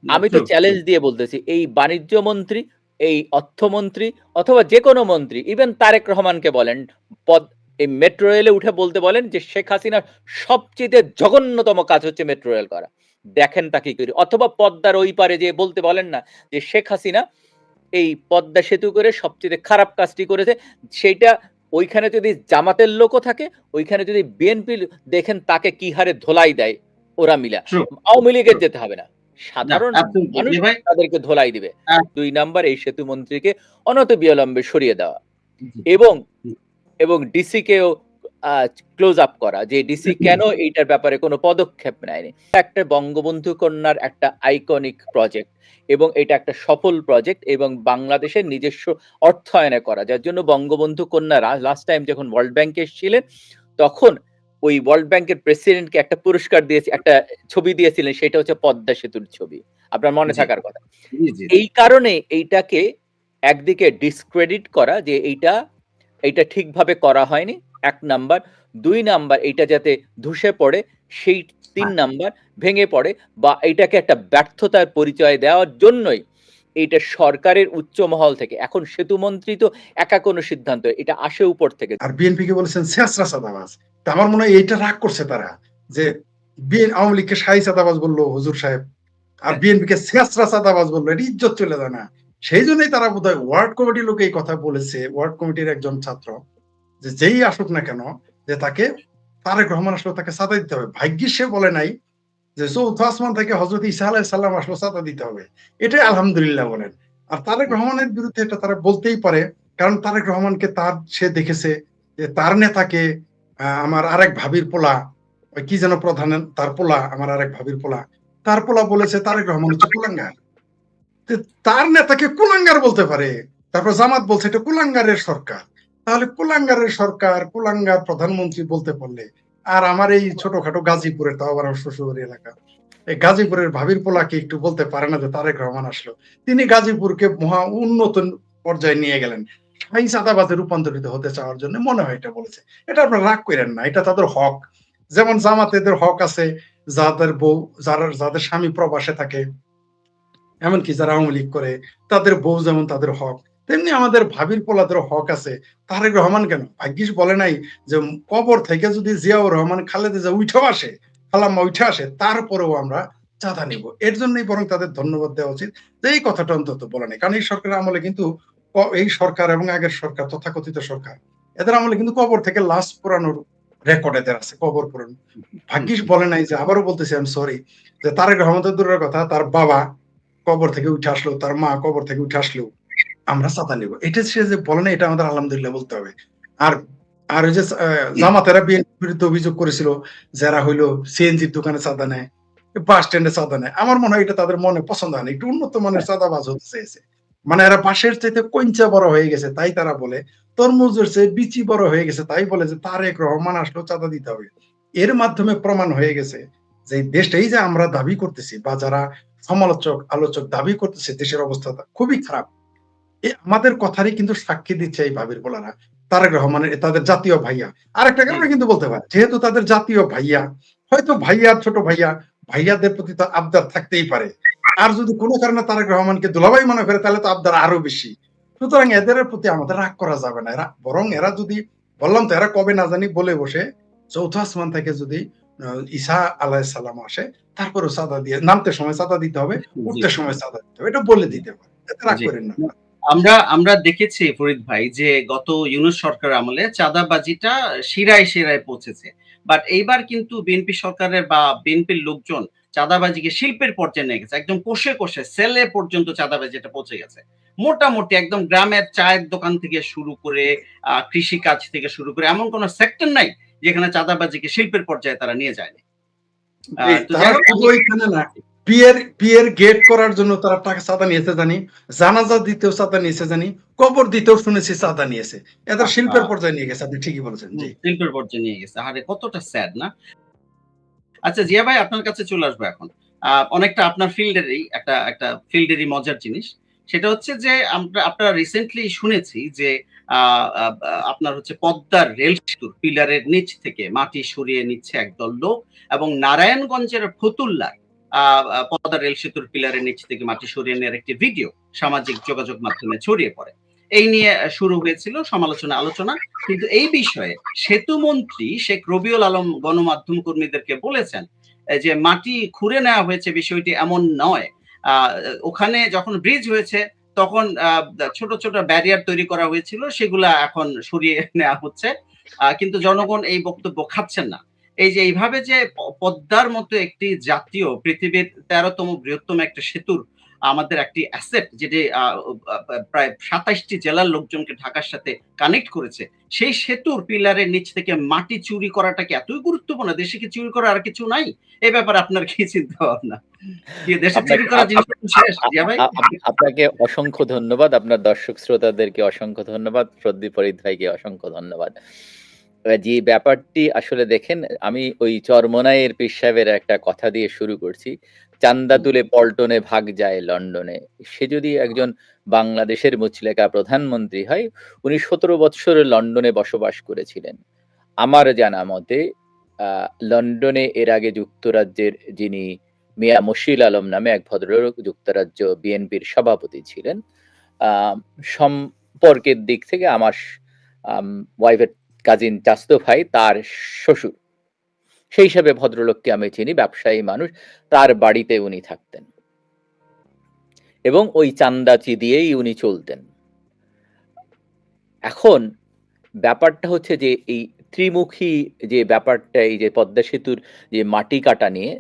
আমি তো true, true. Challenge দিয়ে বলতেছি, এই বাণিজ্য মন্ত্রী, এই অর্থমন্ত্রী অথবা যেকোনো মন্ত্রী, ইভেন তারেক রহমানকে বলেন, পদ এই মেট্রো রেলে উঠে বলতে বলেন যে শেখ হাসিনার সবচেয়ে জঘন্যতম কাজ হচ্ছে মেট্রো রেল করা। দেখেন তা কি করি। অথবা পদ্মার ওই পারে যেয়ে বলতে বলেন না যে শেখ হাসিনা এই পদ্মা সেতু করে সবচেয়ে খারাপ কাজটি করেছে। সেইটা ওইখানে যদি জামাতের লোকও থাকে, ওইখানে যদি বিএনপি দেখেন তাকে কি হারে ধোলাই দেয় ওরা মিলা। True, Awami true. লীগের যেতে হবে না। না, সাধারণ অ্যাবসলিউটলি মানুষ জি ভাই। তাদেরকে ধোলাই দিবে। আ ২ নাম্বার এই সেতু মন্ত্রীকে অনতিবিলম্বে সরিয়ে দেওয়া জি, এবং জি। ডিসি কেও ক্লোজ আপ করা যে ডিসি কেন এইটার ব্যাপারে কোনো পদক্ষেপ নেয়নি। একটা বঙ্গবন্ধু কন্যার একটা আইকনিক প্রজেক্ট এবং এটা একটা সফল প্রজেক্ট এবং বাংলাদেশের নিজস্ব অর্থায়নে করা। যার জন্য বঙ্গবন্ধু কন্যা লাস্ট টাইম যখন ওয়ার্ল্ড ব্যাংকে এসেছিলেন, তখন ওই ওয়ার্ল্ড ব্যাংকের প্রেসিডেন্টকে একটা পুরস্কার দিয়েছে, একটা ছবি দিয়েছিলেন, সেটা হচ্ছে পদ্মা সেতুর ছবি। আপনার মনে জি, থাকার কথা। জি, জি, জি। এই কারণে এইটাকে একদিকে ডিসক্রেডিট করা যে এইটা ঠিকভাবে করা হয়নি ১ নাম্বার। ২ নাম্বার এইটা যাতে ধসে পড়ে সেই ৩ হ্যাঁ, নাম্বার ভেঙে পড়ে বা এইটাকে একটা ব্যর্থতার পরিচয় দেওয়ার জন্যই এইটা সরকারের উচ্চ মহল থেকে। এখন সেতুমন্ত্রী তো একা কোনো সিদ্ধান্ত, এটা আসে উপর থেকে। আর বিএনপিকে বলেছেন ছেঁচড়া চাঁদাবাজ। তা আমার মনে হয় এইটা রাগ করছে তারা যে আওয়ামী লীগকে শাহী চাঁদাবাজ বললো হুজুর সাহেব, আর বিএনপিকে ছেঁচড়া চাঁদাবাজ বললো, এটা ইজ্জত চলে যায় না? সেই জন্যই তারা বোধহয় ওয়ার্ড কমিটির লোক এই কথা বলেছে, ওয়ার্ড কমিটির একজন ছাত্র, যে যেই আসুক না কেন যে তাকে তারেক রহমান আসলে তাকে চাঁদা দিতে হবে। ভাগ্যিস সে বলে নাই যে চৌথ আসমান থেকে হজরত ঈসা আলাইহিস সালাম আসলো চাঁদা দিতে হবে। এটাই আলহামদুলিল্লাহ বলেন। আর তারেক রহমানের বিরুদ্ধে এটা তারা বলতেই পারে, কারণ তারেক রহমানকে সে দেখেছে যে তার নেতাকে আমার আরেক ভাবির পোলা, ওই কি যেন প্রধান, তার পোলা, আমার আরেক ভাবির পোলা, তার পোলা বলেছে তারেক রহমান হচ্ছে কুলাঙ্গার। তার নেতাকে কুলাঙ্গার বলতে পারে, তারপর জামাত বলছে এটা কুলাঙ্গারের সরকার। তাহলে কুলাঙ্গারের সরকার, কুলাঙ্গার প্রধানমন্ত্রী বলতে পারলে, আর আমার এই ছোটখাটো গাজীপুরের, তাও আবার আমার শ্বশুর এলাকা, এই গাজীপুরের ভাবির পোলাকে একটু বলতে পারে না যে তারেক রহমান আসলো? তিনি গাজীপুরকে মহা উন্নত পর্যায়ে নিয়ে গেলেন শাহী চাঁদাবাজে রূপান্তরিত হতে চাওয়ার জন্য, মনে হয় এটা বলেছে। এটা আপনার রাগ করেন না, এটা তাদের হক। যেমন জামাতেদের হক আছে, যাদের বউ, যাদের স্বামী প্রবাসে থাকে, এমনকি যারা আওয়ামী লীগ করে তাদের বউ যেমন তাদের হক, তেমনি আমাদের ভাবির পোলাদের হক আছে। তারেক রহমান কেন ভাগ্যিস বলে নাই যে কবর থেকে যদি জিয়াউর রহমান খালেদা জিয়া উঠেও আসে, খালাম্মা উঠে আসে, তারপরেও আমরা চাঁদা নিব। এর জন্যই বরং তাদের ধন্যবাদ দেওয়া উচিত যে এই কথাটা অন্তত বলে নাই। কারণ এই সরকারের আমলে কিন্তু এই সরকার এবং আগের সরকার, তথাকথিত সরকার, এদের আমলে কিন্তু কবর থেকে লাশ পোড়ানোর রেকর্ড এদের আছে, কবর পোড়ানো। ভাগ্যিস বলে নাই যে, আবারও বলতেছি আমি সরি, যে তারেক রহমান তো দূরের কথা, তার বাবা কবর থেকে উঠে আসলো, তার মা কবর থেকে উঠে আসলেও আমরা চাঁদা নিব। এটা সে যে বলে না, এটা আমাদের আলহামদুলিল্লাহ বলতে হবে। আর আর ওই যে জামাতেরা বিএনপির বিরুদ্ধে অভিযোগ করেছিল, যারা হইলো সিএনজির দোকানে চাঁদা নেয়, বাস স্ট্যান্ডে চাঁদা নেয়, আমার মনে হয় এটা তাদের মনে পছন্দ হয় না। একটু উন্নত মানের চাঁদাবাজ হতে চেয়েছে। মানে এরা বাঁশের চাইতে কঞ্চা বড় হয়ে গেছে, তাই তারা বলে তরমুজের চেয়ে বিচি বড় হয়ে গেছে, তাই বলে যে তারেক রহমান আসলেও চাঁদা দিতে হবে। এর মাধ্যমে প্রমাণ হয়ে গেছে যে দেশটাই যে আমরা দাবি করতেছি, বা যারা সমালোচক আলোচক দাবি করতেছে দেশের অবস্থা খুবই খারাপ, আমাদের কথারই কিন্তু সাক্ষী দিচ্ছে এই ভাবির বলারা, তারেক রহমানের তাদের জাতীয় ভাইয়া। আরেকটা জি, কারণে কিন্তু বলতে পারে, যেহেতু তাদের জাতীয় ভাইয়া, হয়তো ভাইয়া ছোট ভাইয়া, ভাইয়াদের প্রতি তো আবদার থাকতেই পারে। আর যদি কোনো কারণে তারেক রহমানকে দুলাভাই মনে করে, তাহলে তো আবদার আরো বেশি। সুতরাং এদের প্রতি আমাদের রাগ করা যাবে না। এরা বরং এরা যদি, বললাম তো, এরা কবে না জানি বলে বসে চৌথ আসমান থেকে যদি ঈসা আলাইহিস সালাম আসে, তারপরেও চাঁদা দিয়ে, নামতে সময় চাঁদা দিতে হবে, জি, উঠতে সময় চাঁদা দিতে হবে, এটা বলে দিতে পারে। এতে রাগ জি। করেন না। আমরা আমরা দেখেছি ফরিদ ভাই যে গত ইউনূস সরকার আমলে চাঁদাবাজিটা শিরায় শিরায় পৌঁছেছে। বাট এইবার কিন্তু বিএনপি সরকারের বা বিএনপির লোকজন চাঁদাবাজিকে শিল্পের পর্যায়ে নিয়ে গেছে। একদম কোষে, কোষে সেলে পর্যন্ত চাঁদাবাজিটা পৌঁছে গেছে। মোটামুটি একদম গ্রামের চায়ের দোকান থেকে শুরু করে কৃষিকাজ থেকে শুরু করে এমন কোন সেক্টর নাই যেখানে চাঁদাবাজিকে শিল্পের পর্যায়ে তারা নিয়ে যায়নি। জি, তো তারা যাই হোক শুধু ওইখানে না, বিয়ের বিয়ের গেট করার জন্য তারা টাকা চাঁদা নিয়েছে জানি, জানাজা দিতেও চাঁদা নিয়েছে জানি, কবর দিতেও শুনেছি চাঁদা নিয়েছে। এদের আহা! শিল্পের পর্যায়ে নিয়ে গেছে, আপনি ঠিকই বলেছেন। জি। শিল্পের পর্যায়ে নিয়ে গেছে। আহারে কতটা স্যাড না? আচ্ছা জিয়া ভাই আপনার কাছে চলে আসবো এখন। অনেকটা আপনার ফিল্ডেরই একটা একটা ফিল্ডেরই মজার জিনিস। সেটা হচ্ছে যে আপনারা রিসেন্টলি শুনেছি যে আ আ আপনার হচ্ছে পদ্মার রেল সেতুর পিলারের নিচ থেকে মাটি সরিয়ে নিচ্ছে একদল লোক এবং নারায়ণগঞ্জের ফতুল্লায় পদ্মা রেল সেতুর পিলারের নিচ থেকে মাটি সরিয়ে নেওয়ার একটি ভিডিও সামাজিক যোগাযোগ মাধ্যমে ছড়িয়ে পড়ে। এই নিয়ে শুরু হয়েছিল সমালোচনা আলোচনা। কিন্তু এই বিষয়ে সেতু মন্ত্রী শেখ রবিউল আলম গণমাধ্যম কর্মীদেরকে বলেছেন যে মাটি খুঁড়ে নেওয়া হয়েছে বিষয়টি এমন নয়। ওখানে যখন ব্রিজ হয়েছে তখন ছোট ছোট ব্যারিয়ার তৈরি করা হয়েছিল, সেগুলা এখন সরিয়ে নেওয়া হচ্ছে। কিন্তু জনগণ এই বক্তব্য খাচ্ছেন না। এই যে এইভাবে যে পদ্মার মতো একটি জাতীয় পৃথিবীর ১৩তম বৃহত্তম একটা সেতুর আমাদের একটি অ্যাসেট, যেটি প্রায় ২৭ টি জেলার লোকজনকে ঢাকার সাথে কানেক্ট করেছে। সেই সেতুর পিলারের নিচ থেকে মাটি চুরি করাটা কি এতই গুরুত্বপূর্ণ? দেশে কি চুরি করার আর কিছু নাই? এ ব্যাপারে আপনার কি চিন্তা ভাবনা? কি দেশে চুরি আপনাকে করার জিনিস শেষ? জিয়া ভাই? আপনাকে অসংখ্য ধন্যবাদ। আপনার দর্শক শ্রোতাদেরকে অসংখ্য ধন্যবাদ। ফরিদ ভাইকে অসংখ্য ধন্যবাদ। যে ব্যাপারটি আসলে দেখেন, আমি ওই চরমোনাইয়ের পীর সাহেবের একটা কথা দিয়ে শুরু করছি। চান্দা তুলে পল্টনে ভাগ যায় লন্ডনে। সে যদি একজন বাংলাদেশের মুচলেকা প্রধানমন্ত্রী হয়, উনি ১৭ বৎসর লন্ডনে বসবাস করেছিলেন। আমার জানা মতে লন্ডনে এর আগে যুক্তরাজ্যের যিনি মিয়া মশিল আলম নামে এক ভদ্রলোক যুক্তরাজ্য বিএনপির সভাপতি ছিলেন। সম্পর্কের দিক থেকে আমার ওয়াইফের কাজিন চাচতো ভাই, তার শ্বশুর। সেই হিসাবে ভদ্রলোককে আমি চিনি, ব্যবসায়ী মানুষ। তার বাড়িতে উনি থাকতেন এবং ওই চান্দাচি দিয়েই উনি চলতেন। এখন ব্যাপারটা হচ্ছে যে এই ত্রিমুখী যে ব্যাপারটা, এই যে পদ্মা সেতুর যে মাটি কাটা নিয়ে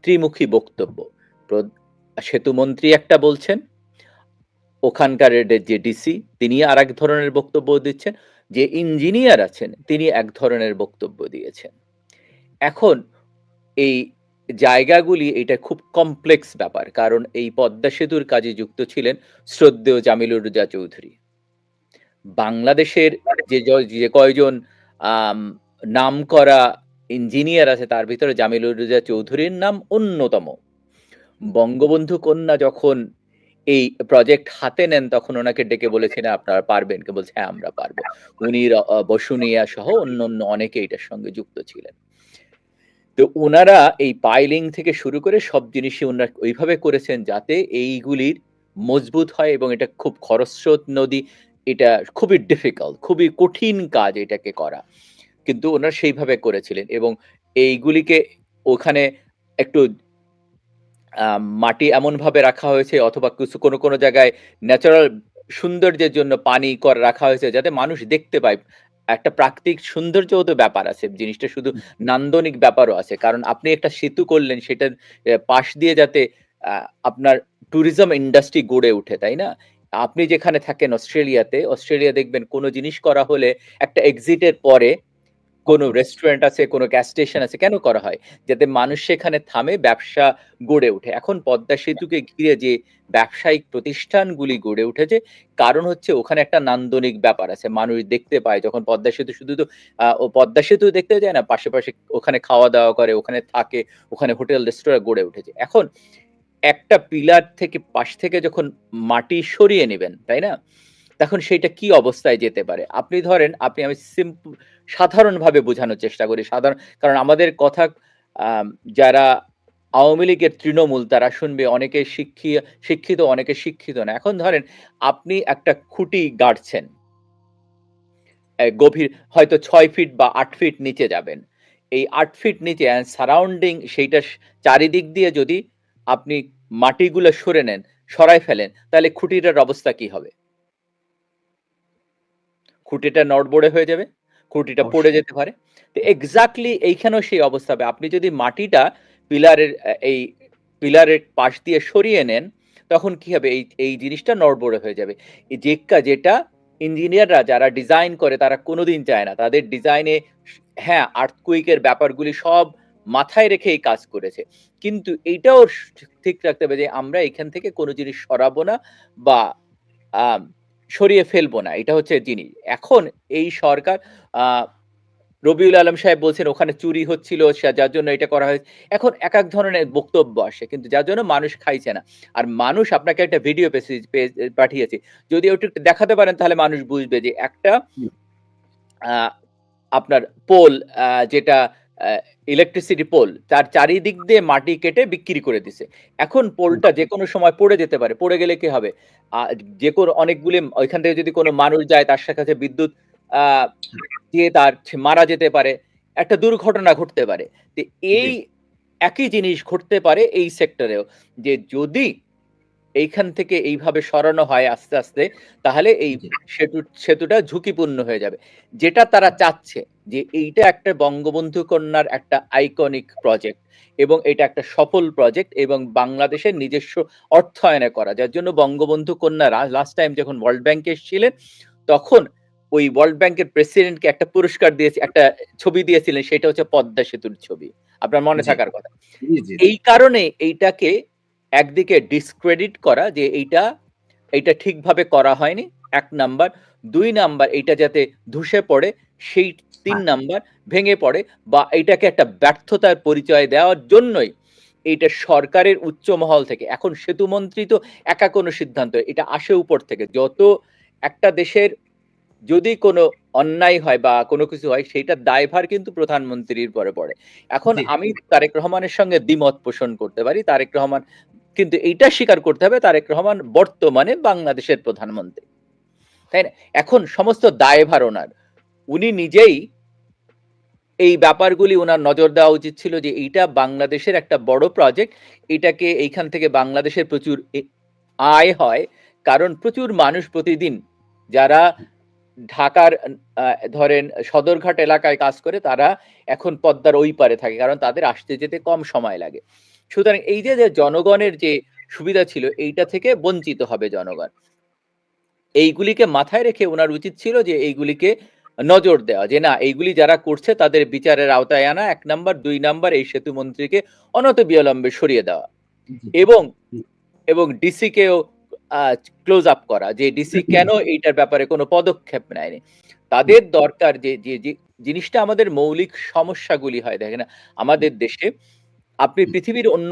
ত্রিমুখী বক্তব্য। সেতুমন্ত্রী একটা বলছেন, ওখানকার যে ডিসি তিনি আর এক ধরনের বক্তব্য দিচ্ছেন, যে ইঞ্জিনিয়ার আছেন তিনি এক ধরনের বক্তব্য দিয়েছেন। এখন এই জায়গাগুলি, এটা খুব কমপ্লেক্স ব্যাপার, কারণ এই পদ্মা সেতুর কাজে যুক্ত ছিলেন শ্রদ্ধেয় জামিলুর রেজা চৌধুরী। বাংলাদেশের যে কয়জন নামকরা ইঞ্জিনিয়ার আছে তার ভিতরে জামিলুর রেজা চৌধুরীর নাম অন্যতম। বঙ্গবন্ধু কন্যা যখন এই প্রজেক্ট হাতে নেন তখন ওনাকে ডেকে বলেছেন আপনারা পারবেন? কে বলছে হ্যাঁ আমরা পারবো। উনি বসুনিয়া সহ অন্য অনেকে এটার সঙ্গে যুক্ত ছিলেন। তো ওনারা এই পাইলিং থেকে শুরু করে সব জিনিসই ওনারা ওইভাবে করেছেন যাতে এইগুলির মজবুত হয়, এবং এটা খুব খরস্রোত নদী, এটা খুবই ডিফিকাল্ট, খুবই কঠিন কাজ এটাকে করা। কিন্তু ওনারা সেইভাবে করেছিলেন, এবং এইগুলিকে ওখানে একটু মাটি এমনভাবে রাখা হয়েছে, অথবা কোনো জায়গায় ন্যাচারাল সৌন্দর্যের জন্য পানি রাখা হয়েছে যাতে মানুষ দেখতে পায়। একটা প্রাকৃতিক সৌন্দর্যও তো ব্যাপার আছে। জিনিসটা শুধু নান্দনিক ব্যাপারও আছে। কারণ আপনি একটা সেতু করলেন, সেটার পাশ দিয়ে যাতে আপনার ট্যুরিজম ইন্ডাস্ট্রি গড়ে ওঠে, তাই না? আপনি যেখানে থাকেন অস্ট্রেলিয়া দেখবেন কোনো জিনিস করা হলে একটা এক্সিটের পরে কোনো রেস্টুরেন্ট আছে, কোনো গ্যাস স্টেশন আছে। কেন করা হয়? যাতে মানুষ সেখানে থামে, ব্যবসা গড়ে ওঠে। এখন পদ্মা সেতুকে ঘিরে যে ব্যবসায়িক প্রতিষ্ঠানগুলি গড়ে উঠেছে, কারণ হচ্ছে ওখানে একটা নান্দনিক ব্যাপার আছে। মানুষ দেখতে পায় যখন পদ্মা সেতু, শুধু তো ও পদ্মা সেতু দেখতে যায় না, পাশে ওখানে খাওয়া-দাওয়া করে, ওখানে থাকে, ওখানে হোটেল রেস্তোরাঁ গড়ে উঠেছে। এখন একটা পিলার থেকে পাশ থেকে যখন মাটি সরিয়ে নিবেন, তাই না? তখন সেইটা কি অবস্থায় যেতে পারে? আপনি ধরেন, আমি সাধারণভাবে বোঝানোর চেষ্টা করি। কারণ আমাদের কথা যারা আওয়ামী লীগের তৃণমূল তারা শুনবে, অনেকে শিক্ষিত, অনেকে শিক্ষিত না। এখন ধরেন আপনি একটা খুঁটি গাড়ছেন। গভীর হয়তো ৬ ফিট বা ৮ ফিট নিচে যাবেন। এই ৮ ফিট নিচে সারাউন্ডিং সেইটা চারিদিক দিয়ে যদি আপনি মাটিগুলো সরায় ফেলেন, তাহলে খুঁটিটার অবস্থা কি হবে? খুঁটিটা নড়বড়ে হয়ে যাবে, খুঁটিটা পড়ে যেতে পারে। তো এক্সাক্টলি এইখানেও সেই অবস্থা হবে। আপনি যদি মাটিটা এই পিলারের পাশ দিয়ে সরিয়ে নেন, তখন কি হবে? এই জিনিসটা নড়বড়ে হয়ে যাবে। যেটা ইঞ্জিনিয়াররা যারা ডিজাইন করে তারা কোনোদিন চায় না। তাদের ডিজাইনে হ্যাঁ, আর্থকুইক এর ব্যাপারগুলি সব মাথায় রেখে এই কাজ করেছে। কিন্তু এইটাও ঠিক রাখতে হবে যে আমরা এখান থেকে কোনো জিনিস সরাবো না বা আ সরিয়ে ফেলবো না। এটা হচ্ছে জিনিস। এখন এই সরকার, আ রবিউল আলম সাহেব বলছেন ওখানে চুরি হচ্ছিল, যার জন্য এটা করা হয়েছে। এখন একেক ধরনের বক্তব্য আসে, কিন্তু যার জন্য মানুষ খাইছে না। আর মানুষ, আপনাকে একটা ভিডিও পাঠিয়েছি। যদি ওটা একটু দেখাতে পারেন তাহলে মানুষ বুঝবে যে একটা আ আপনার পোল, যেটা ইলেকট্রিসিটি পোল, তার চারিদিক দিয়ে মাটি কেটে বিক্রি করে দিছে। এখন পোলটা যে কোনো সময় পড়ে যেতে পারে। পড়ে গেলে কি হবে? আ যে কোনো অনেকগুলি ওইখান থেকে যদি কোনো মানুষ যায় তার কাছে বিদ্যুৎ আ দিয়ে তার মারা যেতে পারে। একটা দুর্ঘটনা ঘটতে পারে। তো জি, এই একই জিনিস ঘটতে পারে এই সেক্টরেও। যে যদি এইখান থেকে এইভাবে সরানো হয় আস্তে, আস্তে, তাহলে এই জি, সেতুটা ঝুঁকিপূর্ণ হয়ে যাবে। যেটা তারা চাচ্ছে যে এইটা একটা বঙ্গবন্ধু কন্যার একটা আইকনিক প্রজেক্ট এবং এটা একটা সফল প্রজেক্ট এবং বাংলাদেশের নিজস্ব অর্থায়নে করা। যার জন্য বঙ্গবন্ধু কন্যা লাস্ট টাইম যখন ওয়ার্ল্ড ব্যাংকে এসেছিলেন, তখন ওই ওয়ার্ল্ড ব্যাংকের প্রেসিডেন্টকে একটা পুরস্কার দিয়েছে, একটা ছবি দিয়েছিলেন, সেটা হচ্ছে পদ্মা সেতুর ছবি। আপনার মনে জি, থাকার কথা। জি, জি, জি, এই কারণে এইটাকে একদিকে ডিসক্রেডিট করা যে এইটা ঠিকভাবে করা হয়নি ১ নাম্বার। ২ নাম্বার এইটা যাতে ধসে পড়ে সেই ৩ হ্যাঁ, নাম্বার ভেঙে পড়ে বা এইটাকে একটা ব্যর্থতার পরিচয় দেওয়ার জন্যই এইটা সরকারের উচ্চ মহল থেকে। এখন সেতুমন্ত্রী তো একা কোনো সিদ্ধান্ত, এটা আসে উপর থেকে। যত একটা দেশের যদি কোনো অন্যায় হয় বা কোনো কিছু হয় সেইটার দায়ভার কিন্তু প্রধানমন্ত্রীর উপরে পড়ে। এখন জি, আমি তারেক রহমানের সঙ্গে দ্বিমত পোষণ করতে পারি। তারেক রহমান কিন্তু এইটা স্বীকার করতে হবে তারেক রহমান বর্তমানে বাংলাদেশের প্রধানমন্ত্রী। তাই না? এখন সমস্ত দায়ভার ওনার। উনি নিজেই এই ব্যাপারগুলি উনার নজর দেওয়া উচিত ছিল যে এইটা বাংলাদেশের একটা বড় প্রজেক্ট। এটাকে এইখান থেকে বাংলাদেশের প্রচুর আয় হয়। কারণ প্রচুর মানুষ প্রতিদিন যারা ঢাকার আ ধরেন সদরঘাট এলাকায় কাজ করে তারা এখন পদ্মার ওই পারে থাকে। কারণ তাদের আসতে যেতে কম সময় লাগে। সুতরাং এই যে জনগণের যে সুবিধা ছিল এইটা থেকে বঞ্চিত হবে জনগণ। এইগুলিকে মাথায় রেখে উনার উচিত ছিল যে এইগুলিকে নজর দেওয়া। যে না এইগুলি যারা করছে তাদের বিচারের আওতায় আনা ১ নাম্বার, ২ নাম্বার এই সেতু মন্ত্রীকে অনতিবিলম্বে সরিয়ে দেওয়া। জি, এবং জি, এবং ডিসি কেও আ ক্লোজ আপ করা। যে ডিসি কেন এইটার ব্যাপারে কোন পদক্ষেপ নেয়নি। তাদের দরকার যে জিনিসটা আমাদের মৌলিক সমস্যাগুলি হয় দেখেন আমাদের দেশে আপনি পৃথিবীর অন্য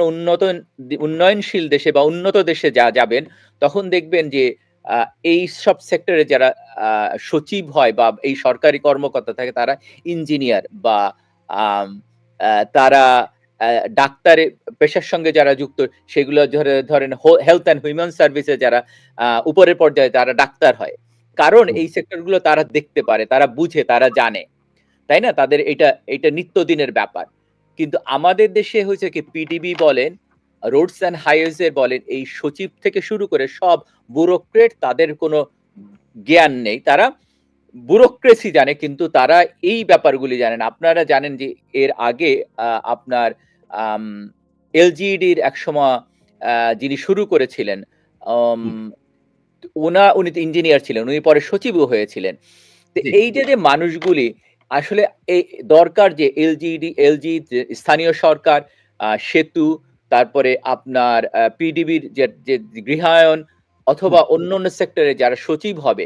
উন্নয়নশীল দেশে বা উন্নত দেশে যাবেন তখন দেখবেন যে আ এইসব সেক্টরে যারা আ সচিব হয় বা এই সরকারি কর্মকর্তা থাকে তারা ইঞ্জিনিয়ার বা আম আ তারা আ ডাক্তারের পেশার সঙ্গে যারা যুক্ত সেগুলো ধরেন হেলথ অ্যান্ড হিউম্যান সার্ভিস এ যারা উপরের পর্যায়ে তারা ডাক্তার হয়। কারণ এই সেক্টর গুলো তারা দেখতে পারে, তারা বুঝে, তারা জানে। তাই না? তাদের এটা নিত্যদিনের ব্যাপার। কিন্তু আমাদের দেশে হয়েছে কি পিডিবি বলেন, রোডস অ্যান্ড হাইওয়েজ এর বলেন, এই সচিব থেকে শুরু করে সব ব্যুরোক্রেট তাদের কোনো জ্ঞান নেই। তারা ব্যুরোক্রেসি জানে কিন্তু তারা এই ব্যাপারগুলি জানে না। আপনারা জানেন যে এর আগে আপনার আম এলজিইডির একসময় যিনি শুরু করেছিলেন আম উনি তো ইঞ্জিনিয়ার ছিলেন। উনি পরে সচিবও হয়েছিলেন। তো জি, এই যে মানুষগুলি আসলে এই দরকার যে এলজি যে স্থানীয় সরকার, সেতু, তারপরে আপনার পিডিবির যে গৃহায়ন অথবা অন্যান্য সেক্টরে যারা সচিব হবে,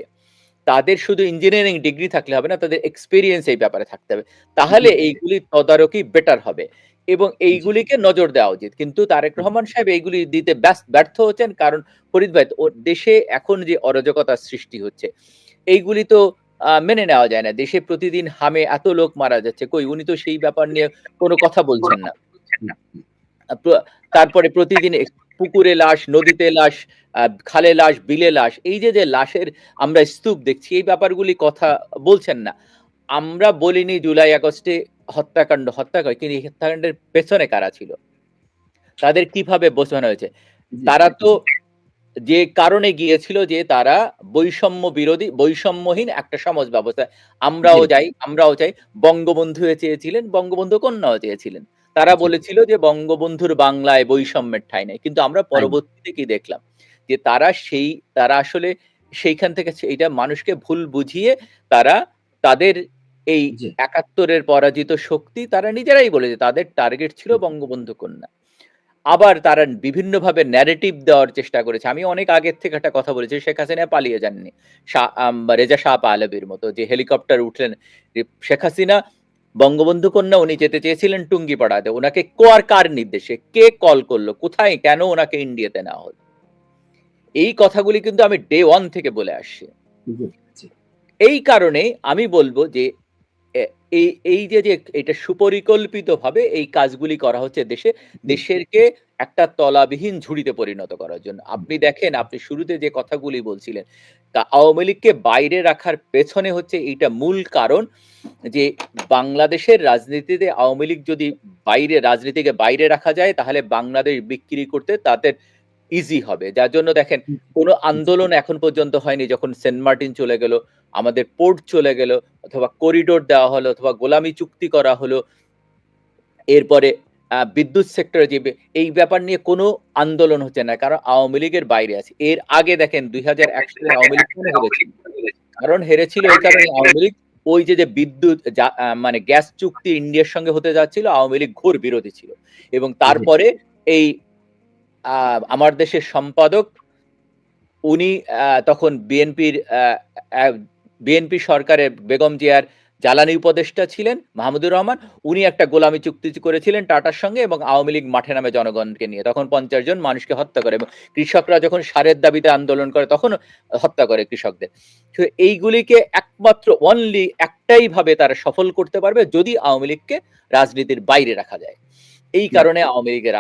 তাদের শুধু ইঞ্জিনিয়ারিং ডিগ্রি থাকলে হবে না, তাদের এক্সপেরিয়েন্স এই ব্যাপারে থাকতে হবে। তাহলে এইগুলির তদারকি বেটার হবে এবং জি, এইগুলিকে নজর দেওয়া উচিত। কিন্তু তারেক রহমান সাহেব এইগুলি দিতে ব্যর্থ হচ্ছেন। কারণ ফরিদ ভাই ও দেশে এখন যে অরাজকতার সৃষ্টি হচ্ছে, এইগুলি তো মেনে নেওয়া যায় না। দেশে প্রতিদিন হামে এত লোক মারা যাচ্ছে। কই উনি তো সেই ব্যাপার নিয়ে কোন কথা বলছেন না। আ প্র তারপরে প্রতিদিন পুকুরে লাশ, নদীতে লাশ, আ খালে লাশ, বিলে লাশ। এই যে লাশের আমরা স্তূপ দেখছি এই ব্যাপারগুলি কথা বলছেন না। আমরা বলিনি জুলাই আগস্টে হত্যাকাণ্ড কিন্তু এই হত্যাকাণ্ডের পেছনে কারা ছিল? তাদের কিভাবে বোঝানো হয়েছে? জি, তারা তো যে কারণে গিয়েছিল যে তারা বৈষম্য বিরোধী, বৈষম্যহীন একটা সমাজ ব্যবস্থা। জি, আমরাও চাই। বঙ্গবন্ধু চেয়েছিলেন, বঙ্গবন্ধু কন্যাও চেয়েছিলেন। তারা জি, বলেছিল যে বঙ্গবন্ধুর বাংলায় বৈষম্যের ঠাঁই নাই। কিন্তু আমরা তাই না? পরবর্তীতে কি দেখলাম? যে তারা আসলে সেইখান থেকে এইটা মানুষকে ভুল বুঝিয়ে তারা তাদের এই জি, ৭১ এর পরাজিত শক্তি তারা নিজেরাই বলেছে তাদের টার্গেট ছিল বঙ্গবন্ধু কন্যা। আবার তারা বিভিন্নভাবে ন্যারেটিভ দেওয়ার চেষ্টা করেছে। আমি অনেক আগের থেকে একটা কথা বলেছি, শেখ হাসিনা পালিয়ে যাননি। রেজা শাহ পাহলভীর মতো যে হেলিকপ্টারে উঠলেন। শেখ হাসিনা বঙ্গবন্ধু কন্যা উনি যেতে চেয়েছিলেন টুঙ্গিপাড়াতে। উনাকে কার নির্দেশে? কে কল করলো? কোথায় কেন উনাকে ইন্ডিয়াতে নেওয়া হলো? এই কথাগুলি কিন্তু আমি ডে 1 থেকে বলে আসছি। জি, জি, এই কারণে আমি বলব যে এই যে এটা সুপরিকল্পিতভাবে এই কাজগুলি করা হচ্ছে দেশেরকে একটা তলাবিহীন ঝুড়িতে পরিণত করার জন্য। আপনি দেখেন, আপনি শুরুতে যে কথাগুলি বলছিলেন, আওয়ামী লীগকে বাইরে রাখার পেছনে হচ্ছে এইটা মূল কারণ যে বাংলাদেশের রাজনীতিতে আওয়ামী লীগ যদি রাজনীতিকে বাইরে রাখা যায়, তাহলে বাংলাদেশ বিক্রি করতে তাদের ইজি হবে। যার জন্য দেখেন, কোনো আন্দোলন এখন পর্যন্ত হয়নি। যখন সেন্ট মার্টিন চলে গেল, আমাদের পোর্ট চলে গেল, অথবা করিডোর দেওয়া হলো, অথবা গোলামি চুক্তি করা হলো, এরপরে বিদ্যুৎ সেক্টরে এই ব্যাপার নিয়ে কোনো আন্দোলন হচ্ছে না, কারণ আওয়ামী লীগের বাইরে আছে। এর আগে দেখেন 2001 সালে আওয়ামী লীগ কেন হেরেছিল? কারণ হেরেছিল এই কারণে, আওয়ামী লীগ ওই যে বিদ্যুৎ মানে গ্যাস চুক্তি ইন্ডিয়ার সঙ্গে হতে যাচ্ছিল, আওয়ামী লীগ ঘোর বিরোধী ছিল। এবং তারপরে এই আমার দেশের সম্পাদক, উনি তখন বিএনপি সরকারের বেগম জিয়ার জ্বালানি উপদেষ্টা ছিলেন মাহমুদুর রহমান। উনি একটা গোলামি চুক্তি করেছিলেন টাটার সঙ্গে, এবং আওয়ামী লীগ মাঠে নামে জনগণকে নিয়ে, তখন 50 জন মানুষকে হত্যা করে, এবং কৃষকরা যখন সারের দাবিতে আন্দোলন করে তখন হত্যা করে কৃষকদের। তো এইগুলিকে একমাত্র অনলি একটাই ভাবে তারা সফল করতে পারবে, যদি আওয়ামী লীগকে রাজনীতির বাইরে রাখা যায়। এই কারণে আওয়ামী লীগের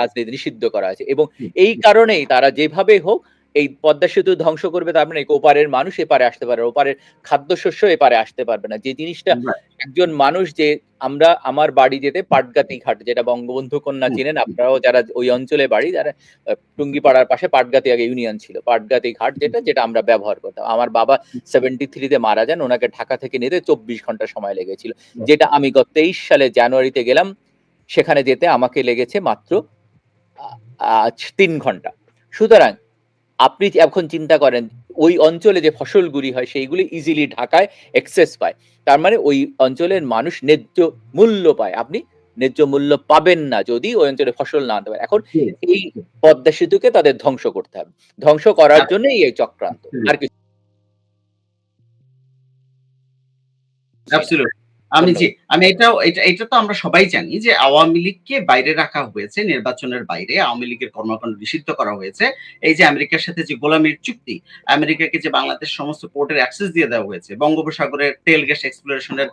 রাজনীতি নিষিদ্ধ করা হয়েছে। এবং এই কারণেই তারা যেভাবে হোক এই পদ্মা সেতু ধ্বংস করবে, তার মানে ওপারের মানুষ এপারে আসতে পারে, ওপারের খাদ্যশস্য এপারে আসতে পারবে না। যে জিনিসটা একজন মানুষ, যে আমার বাড়ি যেতে পাটগাতি ঘাট, যেটা বঙ্গবন্ধু কন্যা চিনেন আপনারাও, যারা ওই অঞ্চলে বাড়ি, যারা টুঙ্গিপাড়ার পাশে পাটগাতি আগে ইউনিয়ন ছিল, পাটগাতি ঘাট যেটা আমরা ব্যবহার করতাম। আমার বাবা 73-তে মারা যান, ওনাকে ঢাকা থেকে নিতে 24 ঘন্টা সময় লেগেছিল, যেটা আমি গত 23 সালে জানুয়ারিতে গেলাম, সেখানে যেতে আমাকে লেগেছে মাত্র 3 ঘন্টা। সুতরাং আপনি এখন চিন্তা করেন, ওই অঞ্চলে যে ফসলগুলি হয় সেইগুলি ইজিলি ঢাকায় অ্যাক্সেস পায়, তার মানে ওই অঞ্চলের মানুষ ন্যায্য মূল্য পায়। আপনি ন্যায্য মূল্য পাবেন না যদি ওই অঞ্চলে ফসল না আনতে পারে। এখন এই পদ্মা সেতুকে তাদের ধ্বংস করতে হবে, ধ্বংস করার জন্যই এই চক্রান্ত, আর কিছু এটা তো আমরা সবাই জানি যে আওয়ামী লীগকে বাইরে রাখা হয়েছে, নির্বাচনের বাইরে আওয়ামী লীগের কর্মকাণ্ড নিষিদ্ধ করা হয়েছে। এই যে আমেরিকার সাথে যে গোলামির চুক্তি, আমেরিকাকে যে বাংলাদেশ সমস্ত পোর্টের অ্যাক্সেস দিয়ে দেওয়া হয়েছে, বঙ্গোপসাগরের তেল গ্যাস এক্সপ্লোরেশনের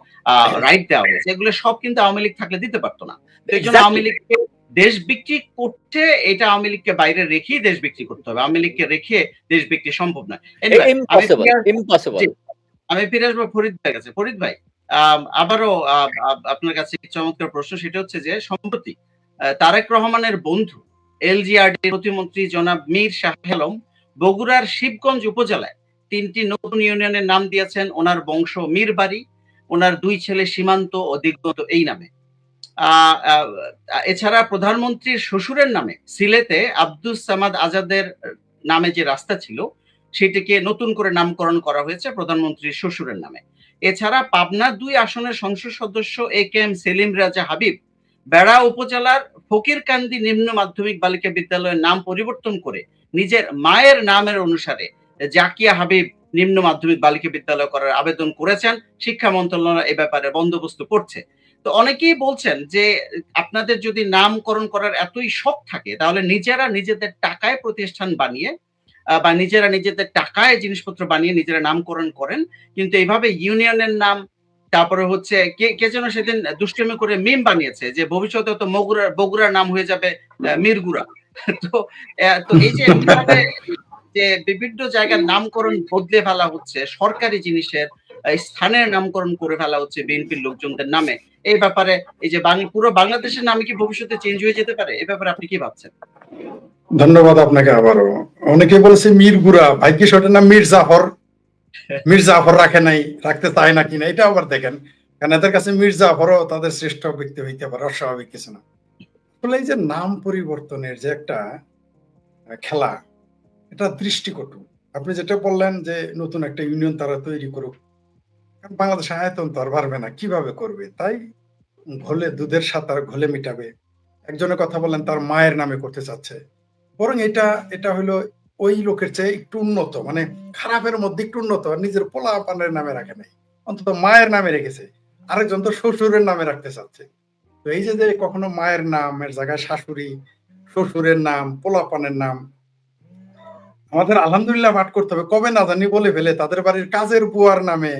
রাইট দেওয়া হয়েছে, এগুলো সব কিন্তু আওয়ামী লীগ থাকলে দিতে পারতো না। তো এই জন্য আওয়ামী লীগকে দেশ বিক্রি করতে, এটা আওয়ামী লীগকে বাইরে রেখেই দেশ বিক্রি করতে হবে। আওয়ামী লীগকে রেখে দেশ বিক্রি সম্ভব নয়। আমি ফিরে আসবো ফরিদ ভাইয়ের কাছে। ফরিদ ভাই, আবারও আপনার কাছে চমৎকার প্রশ্ন, সেটা হচ্ছে যে সম্প্রতি তারেক রহমানের বন্ধু এলজিআরডি প্রতিমন্ত্রী জনাব মীর শাহ আলম বগুড়ার শিবগঞ্জ উপজেলায় 3টি নতুন ইউনিয়নের নাম দিয়েছেন ওনার বংশ মীর বাড়ি, ওনার 2 ছেলে সীমান্ত ও দিগন্ত এই নামে। এছাড়া প্রধানমন্ত্রীর শ্বশুরের নামে সিলেটে আব্দুস সামাদ আজাদের নামে যে রাস্তা ছিল সেটিকে নতুন করে নামকরণ করা হয়েছে প্রধানমন্ত্রীর শ্বশুরের নামে। এছাড়া পাবনা 2 আসনের সংসদ সদস্য একেএম সেলিম রাজা হাবিব বেড়া উপজেলার ফকিরকান্দি নিম্ন মাধ্যমিক বালিকা বিদ্যালয়ের নাম পরিবর্তন করে নিজের মায়ের নামের অনুসারে জাকিয়া হাবিব নিম্ন মাধ্যমিক বালিকা বিদ্যালয় করার আবেদন করেছেন। শিক্ষা মন্ত্রণালয় এ ব্যাপারে বন্দোবস্ত করছে। তো অনেকেই বলছেন যে আপনাদের যদি নামকরণ করার এতই শখ থাকে, তাহলে নিজেরা নিজেদের টাকায় প্রতিষ্ঠান বানিয়ে বা নিজেরা নিজেদের টাকায় জিনিসপত্র বানিয়ে নিজেরা নামকরণ করেন। কিন্তু এইভাবে ইউনিয়নের নাম, তারপরে হচ্ছে কে যেন সেদিন দুষ্টুমি করে মিম বানিয়েছে যে ভবিষ্যতে তো বগুড়ার নাম হয়ে যাবে মিরগুড়া। তো এই যে যে বিভিন্ন জায়গার নামকরণ বদলে ফেলা হচ্ছে, সরকারি জিনিসের স্থানের নামকরণ করে ফেলা হচ্ছে বিএনপির লোকজনদের নামে, এই ব্যাপারে এই যে পুরো বাংলাদেশের নামে কি ভবিষ্যতে চেঞ্জ হয়ে যেতে পারে? এ ব্যাপারে আপনি কি ভাবছেন? ধন্যবাদ আপনাকে আবারও। অনেকে বলেছে মিরগুড়া, ভাগ্য সঠিক নাম মীর জাফর। মীর জাফর রাখে নাই, রাখতে চায় না কিনা এটা আবার দেখেন, কারণ এদের কাছে মীর জাফরও তাদের শ্রেষ্ঠ ব্যক্তি হইতে পারে, অস্বাভাবিক কিছু না। আসলে এই যে নাম পরিবর্তনের যে একটা খেলা, এটা দৃষ্টিকটু। আপনি যেটা বললেন যে নতুন একটা ইউনিয়ন তারা তৈরি করুক, কারণ বাংলাদেশ আয়তন তো আর বাড়বে না, কিভাবে করবে? তাই ঘোলে দুধের সাঁতার ঘোলে মিটাবে। একজনের কথা বললেন তার মায়ের নামে করতে চাচ্ছে, বরং এটা হলো ওই লোকের চেয়ে একটু উন্নত, মানে খারাপের মধ্যে একটু উন্নত, নিজের পোলা পানের নামে রাখে নাই, অন্তত মায়ের নামে রেখেছে। আরেকজন তো শ্বশুরের নামে রাখতে চাচ্ছে। তো এই যে কখনো মায়ের নামের জায়গায় শাশুড়ি, শ্বশুরের নাম, পোলা পানের নাম, আমাদের আলহামদুলিল্লাহ পাঠ করতে হবে। কবে না জানি বলে ফেলে তাদের বাড়ির কাজের বুয়ার নামে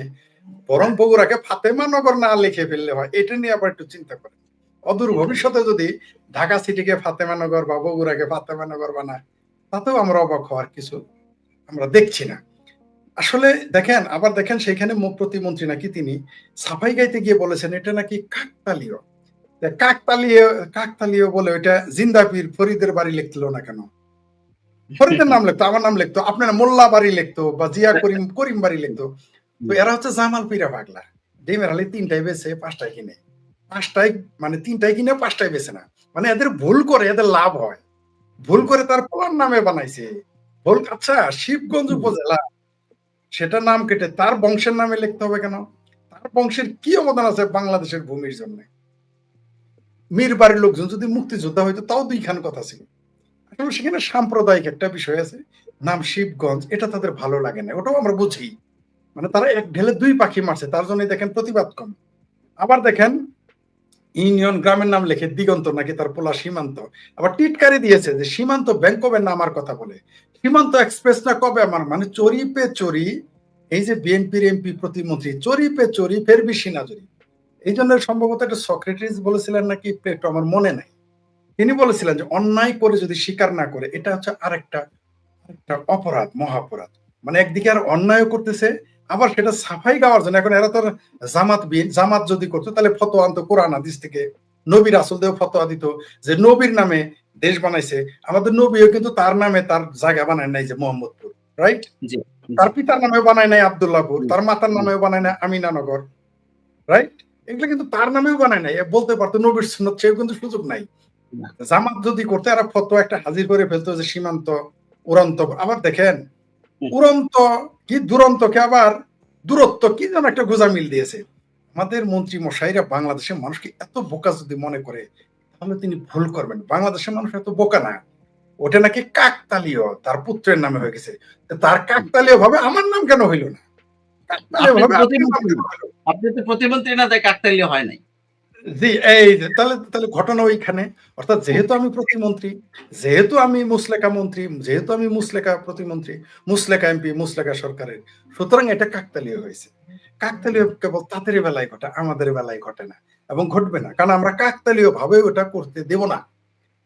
বরং বগুড়াকে ফাতেমা নগর না লিখে ফেললে হয়, এটা নিয়ে আবার একটু চিন্তা করেন। অদূর ভবিষ্যতে যদি ঢাকা সিটিকে ফাতেমা নগর বা বগুড়াকে ফাতেমা নগর বানায়, তাতেও আমরা অবাক হওয়ার কিছু আমরা দেখছি না। আসলে দেখেন, আবার দেখেন সেখানে প্রতিমন্ত্রী নাকি তিনি সাফাই গাইতে গিয়ে বলেছেন এটা নাকি কাকতালীয়। কাকতালীয় কাকতালীয় বলে ওইটা জিন্দাপীর ফরিদের বাড়ি লিখছিল না কেন? ফরিদের নাম লিখতো, আমার নাম লিখতো, আপনার মোল্লা বাড়ি লিখতো বা জিয়া করিম করিম বাড়ি লিখতো। তো এরা হচ্ছে জামাল পীরা পাগলা। ডিমের আলি ৩টায় বেছে ৫টায় কিনে, ৫টায় মানে ৩টায় কিনে ৫টায় বেছে না। মানে এদের ভুল করে এদের লাভ হয়, ভুল করে তার পোলার নামে বানাইছে। ভুল। আচ্ছা, শিবগঞ্জ উপজেলা সেটা নাম কেটে তার বংশের নামে লিখতে হবে কেন? তার বংশের কি অবদান আছে বাংলাদেশের ভূমির জন্য? মীর বাড়ির লোকজন যদি মুক্তিযোদ্ধা হইতো তাও দুইখান কথা ছিল। আসলে সেখানে সাম্প্রদায়িক একটা বিষয় আছে, নাম শিবগঞ্জ, এটা তাদের ভালো লাগে না, ওটাও আমরা বুঝি। মানে তারা এক ঢেলে দুই পাখি মারছে, তার জন্য দেখেন প্রতিবাদ কম। আবার দেখেন ইউনিয়ন গ্রামের নাম লিখে দিগন্ত নাকি তার পোলা সীমান্ত। আবার টিটকারি দিয়েছে যে সীমান্ত ব্যাংক কবে নামার কথা বলে, সীমান্ত এক্সপ্রেস না কবে আমার, মানে চোরি পে চোরি। এই যে বিএনপির এমপি প্রতিমন্ত্রী চোরি পে চোরি ফের বেশি না চোরি। এই জন্য সম্ভবত একটা সক্রেটিস বলেছিলেন নাকি, প্লেটো আমার মনে নাই, তিনি বলেছিলেন যে অন্যায় করে যদি স্বীকার না করে এটা হচ্ছে আরেকটা অপরাধ, মহাপরাধ। মানে একদিকে আর অন্যায় করতেছে, আবার সেটা সাফাই গাওয়ার জন্য। এখন এরা তো জামাত যদি করতো তাহলে ফতোয়া আনতো কোরআন হাদিস থেকে, নবী রাসূলদেরও ফতোয়া দিত যে নবীর নামে দেশ বানাইছে। আমাদের নবীও কিন্তু তার নামে তার জায়গা বানায় নাই যে মোহাম্মদপুর, রাইট? তার পিতার নামেও বানায় নাই আব্দুল্লাহপুর, তার মাতার নামেও বানায় নাই আমিনানগর, রাইট? এগুলো কিন্তু তার নামেও বানায় নাই। বলতে পারতো নবীর সুন্নত, সেও কিন্তু সুযোগ নাই। জামাত যদি করতে এরা ফতোয়া একটা হাজির করে ফেলতো যে সীমান্ত উড়ন্ত। আবার দেখেন উড়ন্ত কি দুরন্তকে আবার দূরত্ব কি যেন একটা গোজা মিল দিয়েছে। আমাদের মন্ত্রী মশাইরা বাংলাদেশের মানুষকে এত বোকা যদি মনে করে তাহলে তিনি ভুল করবেন। বাংলাদেশের মানুষ এত বোকা না। ওটা নাকি কাকতালীয় তার পুত্রের নামে হয়ে গেছে, তার কাকতালীয় ভাবে আমার নাম কেন হইল না? কাকতালীয় ভাবে আপনি তো প্রতিমন্ত্রী না, তাই কাকতালীয় হয় নাই। জি, এই যে তাহলে ঘটনা ওইখানে। অর্থাৎ যেহেতু আমি প্রতিমন্ত্রী, যেহেতু আমি মুসলেকা মন্ত্রী, যেহেতু আমি মুসলেকা প্রতিমন্ত্রী, মুসলেকা এমপি, মুসলেকা সরকারের, সুতরাং এটা কাকতালীয় হয়েছে। কাকতালীয় কেবল তাদের বেলায় ঘটে, আমাদের বেলায় ঘটে না এবং ঘটবে না, কারণ আমরা কাকতালীয় ভাবে ওটা করতে দেব না।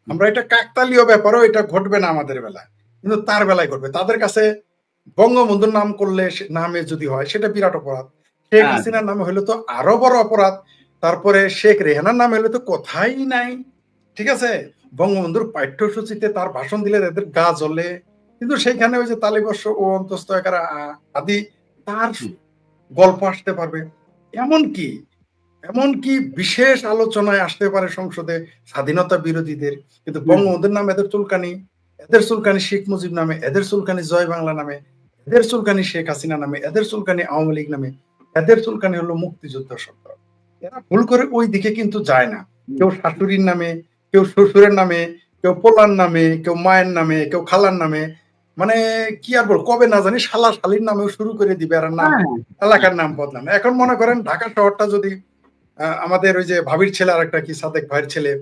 আমরা এটা কাকতালীয় ব্যাপারও এটা ঘটবে না আমাদের বেলায়, কিন্তু তার বেলায় ঘটবে। তাদের কাছে বঙ্গবন্ধুর নাম করলে নামে যদি হয় সেটা বিরাট অপরাধ, শেখ হাসিনার নামে হলে তো আরো বড় অপরাধ, তারপরে শেখ রেহানার নাম হলে তো কথাই নাই। ঠিক আছে, বঙ্গবন্ধুর পাঠ্যসূচিতে তার ভাষণ দিলে তাদের গা জ্বলে, কিন্তু সেইখানে ওই যে তালিবর্ষ ও অন্তস্থ আদি তার গল্প আসতে পারবে। এমনকি বিশেষ আলোচনায় আসতে পারে সংসদে স্বাধীনতা বিরোধীদের, কিন্তু বঙ্গবন্ধুর নামে এদের চুলকানি, এদের চুলকানি শেখ মুজিব নামে, এদের চুলকানি জয় বাংলা নামে, এদের চুলকানি শেখ হাসিনা নামে, এদের চুলকানি আওয়ামী লীগ নামে, এদের চুলকানি হলো মুক্তিযুদ্ধ শব্দ। এরা ভুল করে ওই দিকে কিন্তু যায় না। কেউ শাশুড়ির নামে, কেউ শ্বশুরের নামে, কেউ পোলার নামে, কেউ মায়ের নামে, কেউ খালার নামে, মানে কি আর বল, কবে না জানি শালা শালির নামেও শুরু করে দিবে আর নাম, এলাকার নাম বদলানো। এখন মনে করেন ঢাকা শহরটা যদি আমাদের ওই যে ভাবির ছেলে আর একটা কি সাদেক ভাইয়ের ছেলে,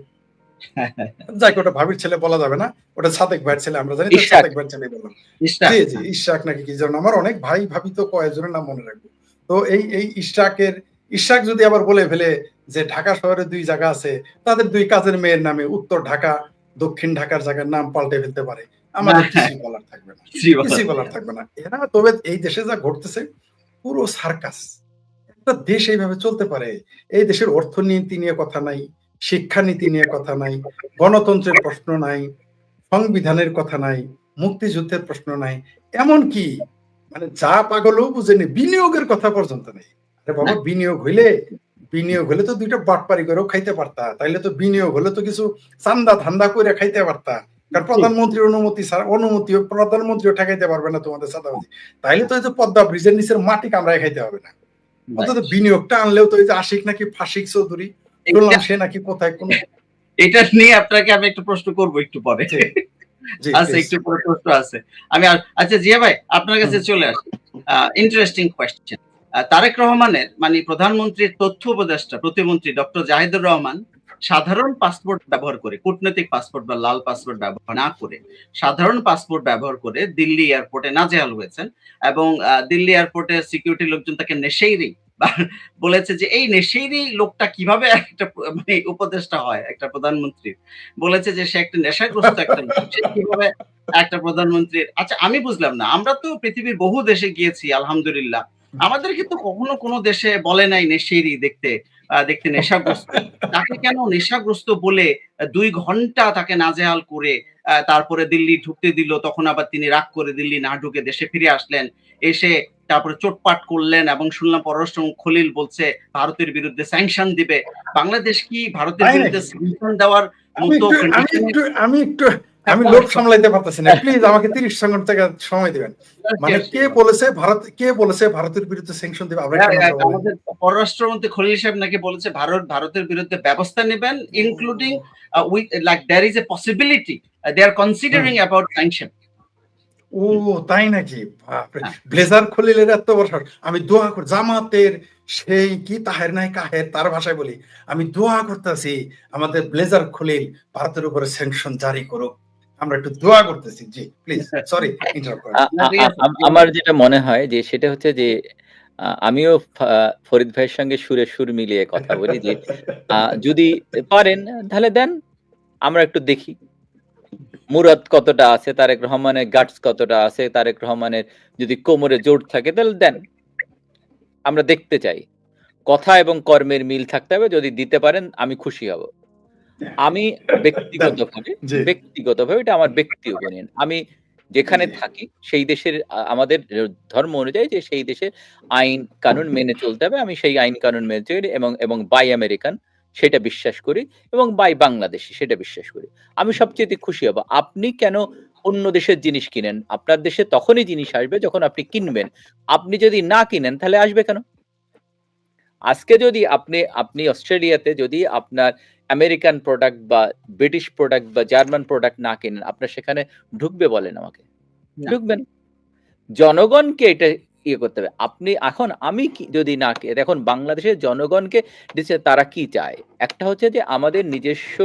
যাই ওটা ভাবির ছেলে বলা যাবে না, ওটা সাদেক ভাইয়ের ছেলে, আমরা জানি সাদেক ভাইয়ের ছেলে বললাম। জি জি, ইশাক নাকি কি যেন, আমার অনেক ভাই ভাবি তো কয়েকজনের নাম মনে রাখবো। তো এই ইশাক যদি আবার বলে ফেলে যে ঢাকা শহরে দুই জায়গা আছে, তাদের দুই কাজের মেয়ের নামে উত্তর ঢাকা দক্ষিণ ঢাকার জায়গার নাম পাল্টে ফেলতে পারে, আমাদের কিছুই বলার থাকবে না, কিছুই বলার থাকবে না। এরা তবে এই দেশে যা ঘটতেছে পুরো সার্কাস। একটা দেশ এইভাবে চলতে পারে? এই দেশের অর্থনীতি নিয়ে কথা নাই, শিক্ষানীতি নিয়ে কথা নাই, গণতন্ত্রের প্রশ্ন নাই, সংবিধানের কথা নাই, মুক্তিযুদ্ধের প্রশ্ন নাই, এমনকি মানে যা পাগলও বুঝেনি বিনিয়োগের কথা পর্যন্ত নেই। আরে বাবা, বিনিয়োগ হইলে তো দুইটা বাটপারি করেও খাইতে পারতা, তাইলে তো বিনিয়োগ হলে তো কিছু চান্দা ধান্দা করে খাইতে পারতা। কারণ প্রধানমন্ত্রীর অনুমতিও প্রধানমন্ত্রীও ঠেকাইতে পারবে না তোমাদের চাঁদাবাজি। তাইলে তো এই যে পদ্মা ব্রিজের নিচের মাটি কামড়ায় খাইতে হবে না। অন্তত বিনিয়োগটা আনলেও তো এই যে আশিক নাকি ফাশিক চৌধুরী, বললাম সে নাকি কোথায় কোন, এটা নিয়ে আপনাকে আমি একটা প্রশ্ন করবো একটু পরে। আচ্ছা, একটু পরে প্রশ্ন আছে। আমি আচ্ছা জিয়া ভাই আপনার কাছে চলে আসি। Interesting question. তারেক রহমানের মানে প্রধানমন্ত্রীর তথ্য উপদেষ্টা প্রতিমন্ত্রী ডক্টর জাহিদুর রহমান সাধারণ পাসপোর্ট ব্যবহার করে, কূটনৈতিক পাসপোর্ট বা লাল পাসপোর্ট ব্যবহার না করে, সাধারণ পাসপোর্ট ব্যবহার করে দিল্লি এয়ারপোর্টে নাজেহাল হয়েছেন এবং দিল্লি এয়ারপোর্টে সিকিউরিটি লোকজন তাকে নেশৈরি বা বলেছে যে এই নেশৈরি লোকটা কিভাবে একটা মানে উপদেষ্টা হয় একটা প্রধানমন্ত্রীর। বলেছে যে সে একটা নেশাগ্রস্ত একটা লোক। সে কিভাবে একটা প্রধানমন্ত্রীর আচ্ছা আমি বুঝলাম না। আমরা তো পৃথিবীর বহু দেশে গিয়েছি আলহামদুলিল্লাহ। আমাদের কিন্তু কখনো কোনো দেশে বলে নাই নেশৈরি দেখতে নেশাগ্রস্ত। তাকে কেন নেশাগ্রস্ত বলে ২ ঘন্টা তাকে নাজেহাল করে তারপরে দিল্লি ঢুকতে দিল। তখন আবার তিনি রাগ করে দিল্লি না ঢুকে দেশে ফিরে আসলেন। এসে তারপরে চোটপাট করলেন এবং শুনলাম পররাষ্ট্রমন্ত্রী খলিল বলছে ভারতের বিরুদ্ধে স্যাংশন দিবে। বাংলাদেশ কি ভারতের তাই বিরুদ্ধে নাকি? স্যাংশন দেওয়ার আমি মতো একটু আমি কন্ডিশনে একটু আমি একটু আমি লোভ সামলাইতে পারতেছি না। প্লিজ আমাকে 30 সেকেন্ড থেকে সময় দিবেন। মানে কে বলেছে ভারতের বিরুদ্ধে স্যাংশন দিবে? আবার একটা নামটা বলেন। আমাদের পররাষ্ট্রমন্ত্রী খলিল সাহেব নাকি বলেছে ভারতের বিরুদ্ধে ব্যবস্থা নেবেন including with like there is a possibility they are hmm. Considering about sanction. ও তাই নাকি? বাপরে! ব্লেজার খলিলের এত বড় সাহস। আমি দোয়া করি জামাতের সেই কি তাহের নাই কাহের তার ভাষায় বলি। আমি দোয়া করতেছি আমাদের ব্লেজার খলিল ভারতের উপরে স্যাংশন জারি করুক। আমরা একটু দোয়া করতেছি। জি, প্লিজ সরি ইন্টারাপ্ট করার জন্য। আমার যেটা মনে হয় যে সেটা হচ্ছে যে আমিও ফরিদ ভাইয়ের সঙ্গে সুরে সুর মিলিয়ে কথা বলি যে যদি পারেন তাহলে দেন। আমরা একটু দেখি। মুরাদ কতটা আছে, তারেক রহমানের গাটস কতটা আছে, তারেক রহমানের যদি কোমরে জোর থাকে তাহলে দেন। আমরা দেখতে চাই। কথা এবং কর্মের মিল থাকতে হবে। যদি দিতে পারেন আমি খুশি হব। আমি দেন। জি, ব্যক্তিগতভাবে এটা আমার ব্যক্তি ওপিনিয়ন। আমি যেখানে জি। থাকি সেই দেশের আমাদের ধর্ম অনুযায়ী যে সেই দেশের আইন কানুন মেনে চলতে হবে। আমি সেই আইন কানুন মেনে চলি এবং বাই আমেরিকান সেটা বিশ্বাস করি এবং বাই বাংলাদেশী সেটা বিশ্বাস করি। আমি সবচাইতে খুশি হব। আপনি কেন অন্য দেশের জিনিস কিনেন? আপনার দেশে তখনই জিনিস আসবে যখন আপনি কিনবেন। আপনি যদি না কিনেন তাহলে আসবে কেন? আজকে যদি আপনি অস্ট্রেলিয়াতে যদি আপনার আমেরিকান প্রোডাক্ট বা ব্রিটিশ প্রোডাক্ট বা জার্মান প্রোডাক্ট না কিনেন, আপনার সেখানে ঢুকবে বলেন আমাকে? না। ঢুকবে না। জনগণকে এটা করতে হবে। আমি কি যদি না দেখুন বাংলাদেশের জনগণকে তারা কি চায়? একটা হচ্ছে যে আমাদের নিজস্ব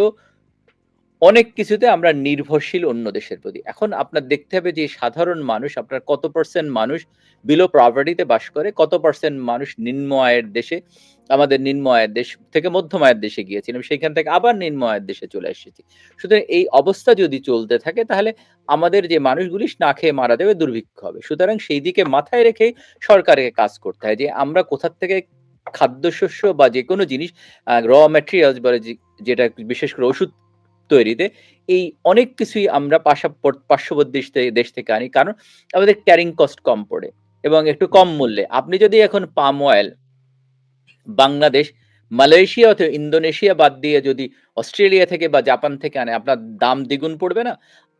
অনেক কিছুতে আমরা নির্ভরশীল অন্য দেশের প্রতি। এখন আপনার দেখতে হবে যে সাধারণ মানুষ আপনার কত পার্সেন্ট মানুষ বিলো পভার্টি তে বাস করে, কত পার্সেন্ট মানুষ নিম্ন আয়ের দেশে আমাদের নিম্ন আয়ের দেশ থেকে মধ্যম আয়ের দেশে গিয়েছিলাম। সেখান থেকে আবার নিম্ন আয়ের দেশে চলে এসেছি। সুতরাং এই অবস্থা যদি চলতে থাকে তাহলে আমাদের যে মানুষগুলি না খেয়ে মারা যাবে, দুর্ভিক্ষ হবে। সুতরাং সেই দিকে মাথায় রেখেই সরকারকে কাজ করতে হয় যে আমরা কোথা থেকে খাদ্যশস্য বা যেকোনো জিনিস র ম্যাটেরিয়ালস বলে যেটা বিশেষ করে ওষুধ তৈরিতে এই অনেক কিছুই আমরা পার্শ্ববর্তী দেশ থেকে আনি। কারণ আমাদের ক্যারিং কস্ট কম পড়ে এবং একটু কম মূল্যে। আপনি যদি এখন পাম অয়েল বাংলাদেশ, মালয়েশিয়া অথবা ইন্দোনেশিয়া বাদ দিয়ে যদি অস্ট্রেলিয়া থেকে বা জাপান থেকে আনে আপনার দাম দ্বিগুণ পড়বে না?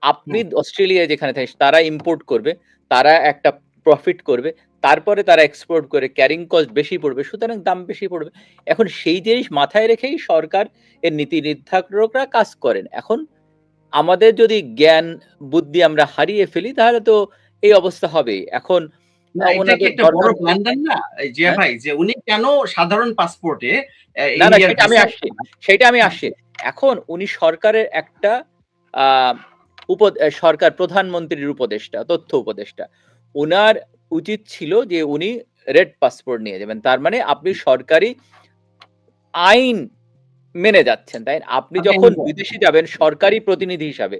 আপনি অস্ট্রেলিয়ায় যেখানে থাকেন তারা ইম্পোর্ট করবে, তারা একটা প্রফিট করবে। তারপরে তারা এক্সপোর্ট করে ক্যারিং কস্ট বেশি পড়বে। সুতরাং দাম বেশি পড়বে। এখন সেই জিনিস মাথায় রেখেই সরকার এর নীতি নির্ধারকরা কাজ করেন। এখন আমাদের যদি জ্ঞান বুদ্ধি আমরা হারিয়ে ফেলি তাহলে তো এই অবস্থা হবেই। এখন না এটা কি ওনাদের একটা বড় ধর্নার ব্লান্ডার না? জিয়া হ্যাঁ? ভাই যে উনি কেন সাধারণ পাসপোর্টে না, ইন্ডিয়ার ভিসা সেইটা আমি আসছি। এখন উনি সরকারের একটা আ সরকার প্রধানমন্ত্রীর উপদেষ্টা, তথ্য উপদেষ্টা। উনার উচিত ছিল যে উনি রেড পাসপোর্ট নিয়ে যাবেন। তার মানে আপনি সরকারি আইন মেনে যাচ্ছেন, তাই না? আপনি যখন বিদেশে যাবেন সরকারি প্রতিনিধি হিসাবে,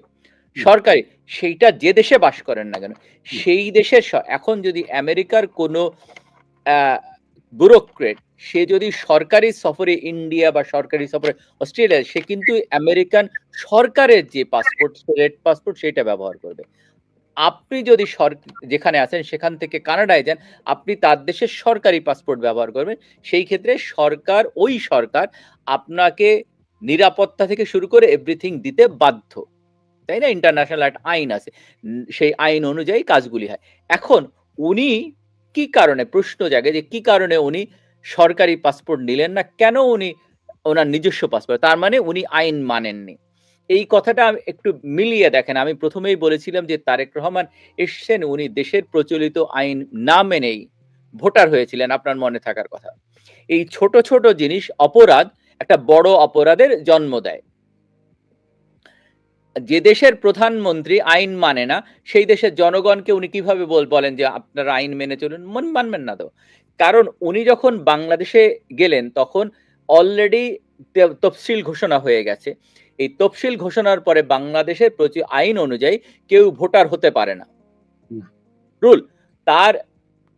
সরকারি সেইটা যে দেশে বাস করেন না কেন, সেই দেশের এখন যদি আমেরিকার কোনো আ ব্যুরোক্রেট সে যদি সরকারি সফরে ইন্ডিয়া বা সরকারি সফরে অস্ট্রেলিয়া সে কিন্তু আমেরিকান সরকারের যে পাসপোর্ট রেড পাসপোর্ট সেটা ব্যবহার করবে। আপনি যদি যেখানে আছেন সেখান থেকে কানাডায় যান, আপনি তার দেশের সরকারি পাসপোর্ট ব্যবহার করবেন। সেই ক্ষেত্রে ওই সরকার আপনাকে নিরাপত্তা থেকে শুরু করে এভরিথিং দিতে বাধ্য। তাই না? ইন্টারন্যাশনাল একটা আইন আছে। সেই আইন অনুযায়ী কাজগুলি হয়। এখন উনি কি কারণে প্রশ্ন জাগে যে কি কারণে উনি সরকারি পাসপোর্ট নিলেন না? কেন উনি উনার নিজস্ব পাসপোর্ট? তার মানে উনি আইন মানেননি। এই কথাটা একটু মিলিয়ে দেখেন। আমি ১ম এই বলেছিলাম যে তারেক রহমান এসছেন উনি দেশের প্রচলিত আইন না মেনেই ভোটার হয়েছিলেন আপনার মনে থাকার কথা। এই ছোট, ছোট জিনিস অপরাধ একটা বড় অপরাধের জন্ম দেয়। যে দেশের প্রধানমন্ত্রী আইন মানে না, সেই দেশের জনগণকে উনি কিভাবে বলেন যে আপনারা আইন মেনে চলুন? মানবেন না তো। কারণ উনি যখন বাংলাদেশে গেলেন তখন অলরেডি তফসিল ঘোষণা হয়ে গেছে। এই তফসিল ঘোষণার পরে বাংলাদেশের আইন অনুযায়ী কেউ ভোটার হতে পারে না। হুম। রুল। তার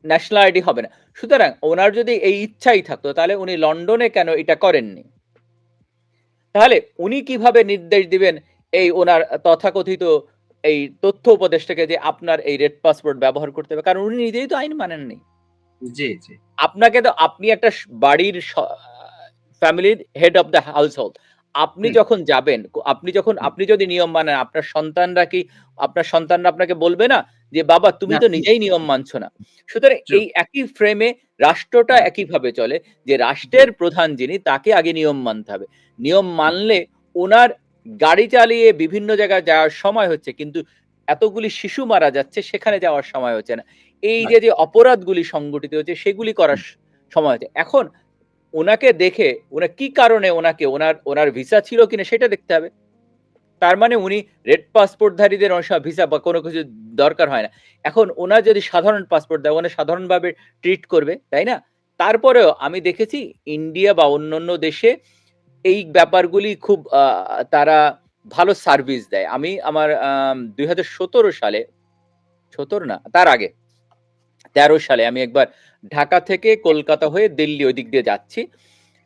ন্যাশনাল আইডি হবে না। সুতরাং ওনার যদি এই ইচ্ছাই থাকতো তাহলে উনি লন্ডনে কেন এটা করেননি? তাহলে উনি কিভাবে নির্দেশ দিবেন এই ওনার তথাকথিত এই তথ্য উপদেষ্টাকে যে আপনার এই রেড পাসপোর্ট ব্যবহার করতে হবে? কারণ উনি নিজেই তো আইন মানেননি। জি, জি। আপনাকে তো আপনি একটা বাড়ির ফ্যামিলির হেড অফ দ্য হাউসহোল্ড। আপনি হুম। যখন যাবেন, আপনি যদি নিয়ম মানেন, আপনার সন্তানরা আপনাকে বলবে না যে, "বাবা তুমি না, তো নিজেই নিয়ম মানছো না।" সুতরাং ট্রু। এই একই ফ্রেমে রাষ্ট্রটা হুম। একইভাবে চলে যে জি। রাষ্ট্রের প্রধান যিনি তাকে আগে নিয়ম মানতে হবে। নিয়ম মানলে উনার গাড়ি চালিয়ে বিভিন্ন জায়গায় যাওয়ার সময় হচ্ছে, কিন্তু এতগুলি শিশু মারা যাচ্ছে সেখানে যাওয়ার সময় হচ্ছে না। এই রাইট। যে অপরাধগুলি সংগঠিত হচ্ছে সেগুলি করার হুম। সময় হচ্ছে। এখন উনাকে দেখে কি কারণে ওনার ভিসা ছিল কিনা সেটা দেখতে হবে। তার মানে উনি রেড পাসপোর্টধারীদের অনেক সময় ভিসা বা কোনো কিছু দরকার হয় না। এখন উনার যদি সাধারণ পাসপোর্ট দেয়, উনার সাধারণভাবে ট্রিট করবে, তাই না? তারপরেও আমি দেখেছি ইন্ডিয়া বা অন্যান্য দেশে এই ব্যাপারগুলি খুব তারা ভালো সার্ভিস দেয়। আমি আমার ২০১৭ সালে, ১৭ না তার আগে ১৩ সালে আমি একবার ঢাকা থেকে কলকাতা হয়ে দিল্লি ওই দিক দিয়ে যাচ্ছি।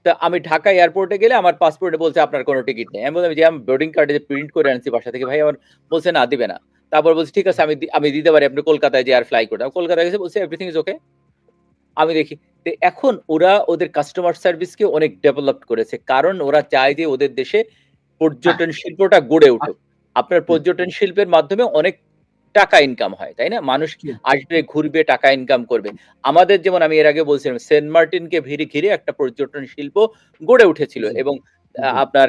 তো আমি ঢাকা এয়ারপোর্টে গেলে আমার পাসপোর্টে বলছে আপনার কোনো টিকিট নেই। আমি বললাম যে আমি বোর্ডিং কার্ডে যে প্রিন্ট করে আনছি বাসা থেকে, ভাই আমার বলছে না দিবে না। তারপর বলছে ঠিক আছে আমি দিতে পারি, আপনি কলকাতায় যেয়ে আর ফ্লাই করে দাও। কলকাতায় গেছে বলছে এভরিথিং ইস ওকে। আমি দেখি তো এখন ওরা ওদের কাস্টমার সার্ভিসকে অনেক ডেভেলপ করেছে। কারণ ওরা চায় যে ওদের দেশে হ্যাঁ। পর্যটন শিল্পটা গড়ে উঠুক। আপনার হুম। পর্যটন শিল্পের মাধ্যমে অনেক টাকা ইনকাম হয়, তাই না? মানুষ ট্রু। আসবে, ঘুরবে, টাকা ইনকাম করবে। আমাদের যেমন আমি এর আগে বলছিলাম সেন্ট মার্টিনকে ঘিরে একটা পর্যটন শিল্প গড়ে উঠেছিল জি, এবং জি। আপনার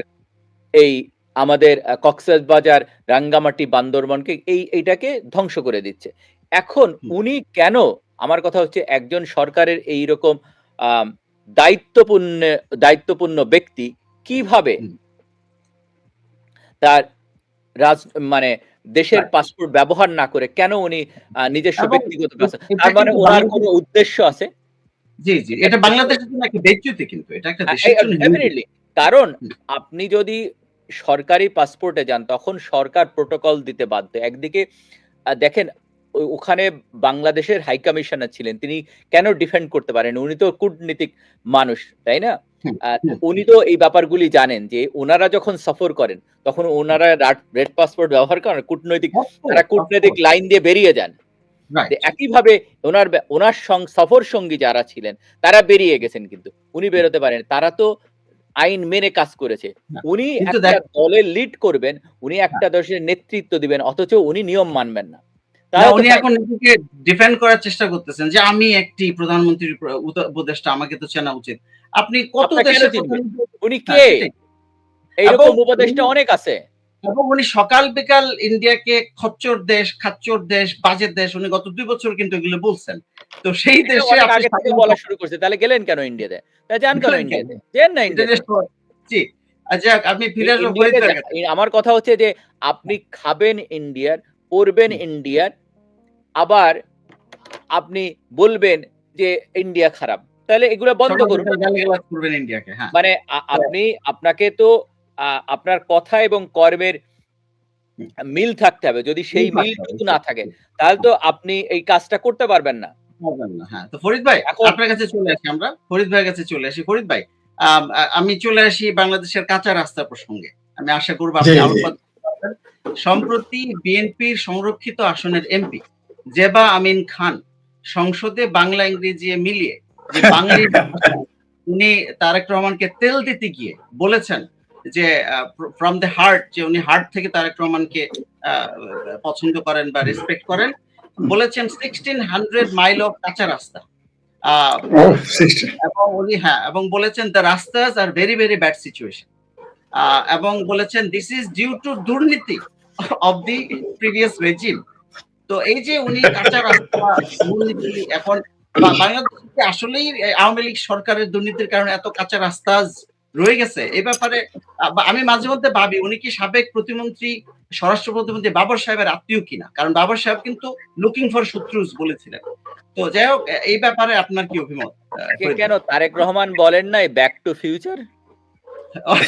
এই আমাদের কক্সবাজার, রাঙ্গামাটি, বান্দরবনকে এইটাকে ধ্বংস করে দিচ্ছে। এখন হুম। উনি কেন, আমার কথা হচ্ছে একজন সরকারের এইরকম আম দায়িত্বপূর্ণ দায়িত্বপূর্ণ ব্যক্তি কিভাবে হুম। তার রাজ মানে দেশের রাইট। পাসপোর্ট ব্যবহার না করে কেন উনি নিজস্ব এবং ব্যক্তিগত এটা তার মানে কিন্তু উনার বাংলাদেশ। কোনো উদ্দেশ্য আছে? জি, জি। এটা বাংলাদেশের জন্য একটা বেজ্জতি কিন্তু। এটা একটা দেশের জন্য হুমকি। ডেফিনিটলি। কারণ হুম। আপনি যদি সরকারি পাসপোর্টে যান তখন সরকার প্রোটোকল দিতে বাধ্য। একদিকে দেখেন ওখানে বাংলাদেশের হাই কমিশনার ছিলেন। তিনি কেন ডিফেন্ড করতে পারেন? উনি তো কূটনীতিক মানুষ, তাই না? হুম। তো হুম। উনি তো এই ব্যাপারগুলি জানেন যে উনারা যখন সফর করেন তখন উনারা রেড পাসপোর্ট ব্যবহার করেন অফ তারা কোর্স, অফ কূটনৈতিক কোর্স। লাইন দিয়ে বেরিয়ে যান। রাইট। একইভাবে উনার সফর সঙ্গী যারা ছিলেন তারা বেরিয়ে গেছেন কিন্তু। উনি হুম। বেরোতে পারেন। তারা তো আইন মেনে কাজ করেছে। না। উনি কিন্তু একটা দলের লিড করবেন, উনি হ্যাঁ। একটা দেশের নেতৃত্ব দিবেন অথচ উনি নিয়ম মানবেন না। না, তাহলে তো উনি হয় এখন নিজেকে ডিফেন্ড করার চেষ্টা করতেছেন যে আমি একটি প্রধানমন্ত্রীর উপদেষ্টা, আমাকে তো চেনা উচিত। আপনি কত আপনার কেন দেশের চিনবে? প্রধানমন্ত্রী। উনি হ্যাঁ, কে? সেটাই। এবং এইরকম উপদেষ্টা উনি অনেক আছে। উনি সকাল বিকাল ইন্ডিয়াকে খচ্চর দেশ, খাচ্চর দেশ, বাজে দেশ, উনি গত ২ বছর কিন্তু এগুলো বলছেন। তো সেই এটা দেশে অনেক আপনি আগে থেকে বলা স্বাধীনতা শুরু করছে। তাহলে গেলেন কেন ইন্ডিয়াতে? যান কেন গেলেন কেন? ইন্ডিয়াতে? যেয়েন না এটা যে ইন্ডিয়াতে। জি। যাক, আমি ফিরে আসবো ফরিদ ইন্ডিয়াতে ভাইয়ের কাছে। আমার কথা হচ্ছে যে আপনি খাবেন ইন্ডিয়ার, পড়বেন হুম। ইন্ডিয়ার, আবার আপনি বলবেন যে ইন্ডিয়া খারাপ। তাহলে এগুলা বন্ধ সকাল করুন। বিকাল গালিগালাজ করবেন ইন্ডিয়াকে। হ্যাঁ। মানে তো আপনাকে তো আপনার কথা এবং কর্মের হুম, মিল থাকতে হবে। যদি মিল সেই থাকতে হবে। মিলটুকু না থাকে, তাহলে তো আপনি এই কাজটা করতে পারবেন না। পারবেন না। হ্যাঁ, তো ফরিদ ভাই, এখন আপনার কাছে চলে আসি আমরা। ফরিদ ভাইয়ের কাছে চলে আসি। ফরিদ ভাই, আমি চলে আসি বাংলাদেশের কাঁচা রাস্তা প্রসঙ্গে। আমি আশা করব জি, আপনি জি। আলোকপাত করতে পারবেন। সম্প্রতি বিএনপির সংরক্ষিত আসনের এমপি জেবা আমিন খান সংসদে বাংলা ইংরেজি মিলিয়ে যে বাঙালির ভাষায় উনি তারেক রহমানকে তেল দিতে গিয়ে বলেছেন যে ফ্রম দ্য হার্ট, যে উনি হার্ট থেকে তারেক রহমানকে আ পছন্দ করেন বা রেসপেক্ট করেন। বলেছেন 1600 মাইল অফ কাঁচা রাস্তা। আ ওহ! 60 এবং উনি হ্যাঁ, এবং বলেছেন দ্যা রাস্তাস are very, very bad situation. এবং বলেছেন দিস ইস ডিউ টু দুর্নীতি অফ দি প্রিভিয়াস রেজিম। তো এই যে উনি কাঁচা রাস্তা, দুর্নীতি এখন বাংলাদেশে কি আসলেই আওয়ামী লীগ সরকারের দুর্নীতির কারণে এত কাঁচা রাস্তা রয়ে গেছে এই ব্যাপারে আমি মাঝে মধ্যে ভাবি উনি কি সাবেক প্রতিমন্ত্রী স্বরাষ্ট্র প্রতিমন্ত্রী বাবর সাহেবের আত্মীয় কিনা, কারণ বাবর সাহেব কিন্তু লুকিং ফর শত্রুস বলেছিলেন। তো যাই হোক, এই ব্যাপারে আপনার কি অভিমত? কেন তারেক রহমান বলেন নাই ব্যাক টু ফিউচার?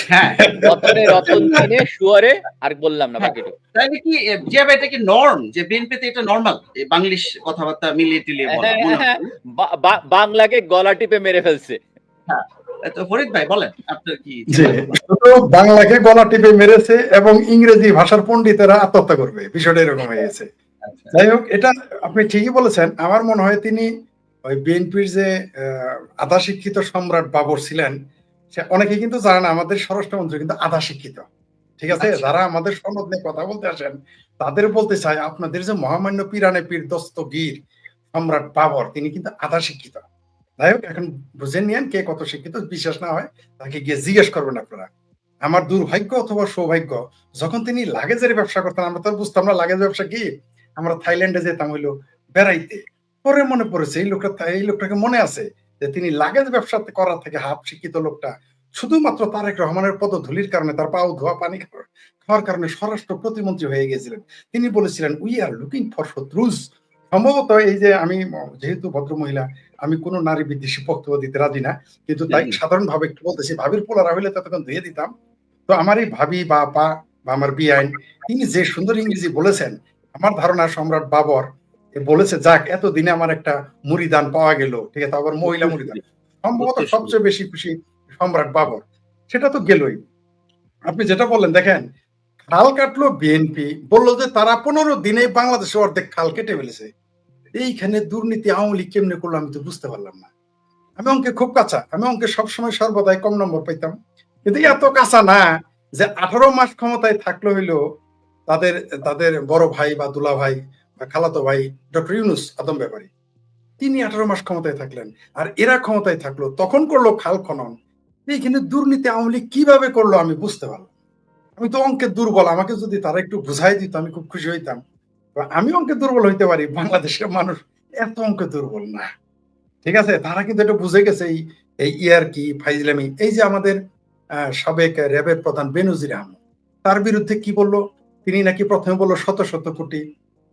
হ্যাঁ, রতনে রতন চিনে শুয়ারে আর বললাম না বাকিটুকু। তাইলে কি জিয়া ভাই, এটা কি নরম যে বিএনপিতে এটা নরমাল বাংলিশ কথাবার্তা মিলিয়ে টিলিয়ে বলা? বাংলাকে গলা টিপে মেরে ফেলছে। হ্যাঁ, তো ফরিদ ভাই বলেন আপনার কি? জি, শুধু বাংলাকে গলা টিপে মেরেছে এবং ইংরেজি ভাষার পণ্ডিতেরা আত্মহত্যা করবে, বিষয়টা এরকম হয়ে গেছে। যাই হোক, এটা আপনি ঠিকই বলেছেন। আমার মনে হয় তিনি ওই বিএনপির যে আধা শিক্ষিত সম্রাট বাবর ছিলেন, সে অনেকে কিন্তু জানে না আমাদের স্বরাষ্ট্রমন্ত্রী কিন্তু আধা শিক্ষিত। ঠিক আছে, যারা আমাদের সনদ নিয়ে কথা বলতে আসেন তাদের বলতে চাই, আপনাদের যে মহামান্য পীরানে পীর দস্তগীর সম্রাট বাবর, তিনি কিন্তু আধা শিক্ষিত। যাই হোক, এখন বুঝে নিয়েন কে কত শিক্ষিত। বিশ্বাস না হয় তাকে গিয়ে জিজ্ঞেস করবেন আপনারা। আমার দুর্ভাগ্য অথবা সৌভাগ্য, যখন তিনি লাগেজের ব্যবসা করতেন, আমরা তো বুঝতাম না লাগেজ ব্যবসা কি। আমরা থাইল্যান্ডে যেতাম হইলো বেড়াইতে, পরে মনে পড়েছে এই লোকটাকে মনে আছে যে তিনি লাগেজ ব্যবসা করা থেকে হাফ শিক্ষিত লোকটা শুধুমাত্র তারেক রহমানের পদধূলির কারণে, তার পাও ধোয়া পানি খাওয়ার কারণে স্বরাষ্ট্র প্রতিমন্ত্রী হয়ে গেছিলেন। তিনি বলেছিলেন উই আর লুকিং ফর শত্রুস। সম্ভবত এই যে আমি যেহেতু ভদ্র মহিলা, আমি কোন নারী বিদ্বেষী বক্তব্য দিতে রাজি না, কিন্তু তাই সাধারণভাবে একটু বলতেছি, ভাবির পোলারা হইলে ততক্ষণ ধুয়ে দিতাম। তো আমার এই ভাবি বা আপা বা আমার বিআইন, তিনি যে সুন্দর ইংরেজি বলেছেন, আমার ধারণা সম্রাট বাবর বলেছে যাক এতদিনে আমার একটা মুরিদান পাওয়া গেল। ঠিক আছে, আবার মহিলা মুরিদান, সম্ভবত সবচেয়ে বেশি খুশি সম্রাট বাবর। সেটা তো গেলই। আপনি যেটা বললেন, দেখেন, খাল কাটলো বিএনপি, বললো যে তারা 15 দিনে বাংলাদেশে অর্ধেক খাল কেটে ফেলেছে। এইখানে দুর্নীতি আওয়ামী লীগ কেমনে করলো আমি তো বুঝতে পারলাম না। আমি অঙ্কে খুব কাঁচা, আমি অঙ্কে সবসময় সর্বদাই কম নম্বর পাইতাম, কিন্তু এত কাঁচা না যে 18 মাস ক্ষমতায় থাকলো হইলো তাদের তাদের বড় ভাই বা দুলা ভাই বা খালাতো ভাই ডক্টর ইউনূস আদম ব্যাপারী, তিনি 18 মাস ক্ষমতায় থাকলেন। আর এরা ক্ষমতায় থাকলো, তখন করলো খাল খনন। এইখানে দুর্নীতি আওয়ামী লীগ কিভাবে করলো আমি বুঝতে পারলাম। আমি তো অঙ্কে দুর্বল, আমাকে যদি তারা একটু বুঝাই দিত আমি খুব খুশি হইতাম। আমি অঙ্কে দুর্বল হইতে পারি, বাংলাদেশের মানুষ এত অঙ্কে দুর্বল না। ঠিক আছে, তারা কিন্তু এটা বুঝে গেছে। এই ইয়ার কি ফাইজলামি, এই যে আমাদের সাবেক র্যাবের প্রধান বেনজির আহমেদ, তার বিরুদ্ধে কি বললো, তিনি নাকি প্রথমে বললো শত শত কোটি,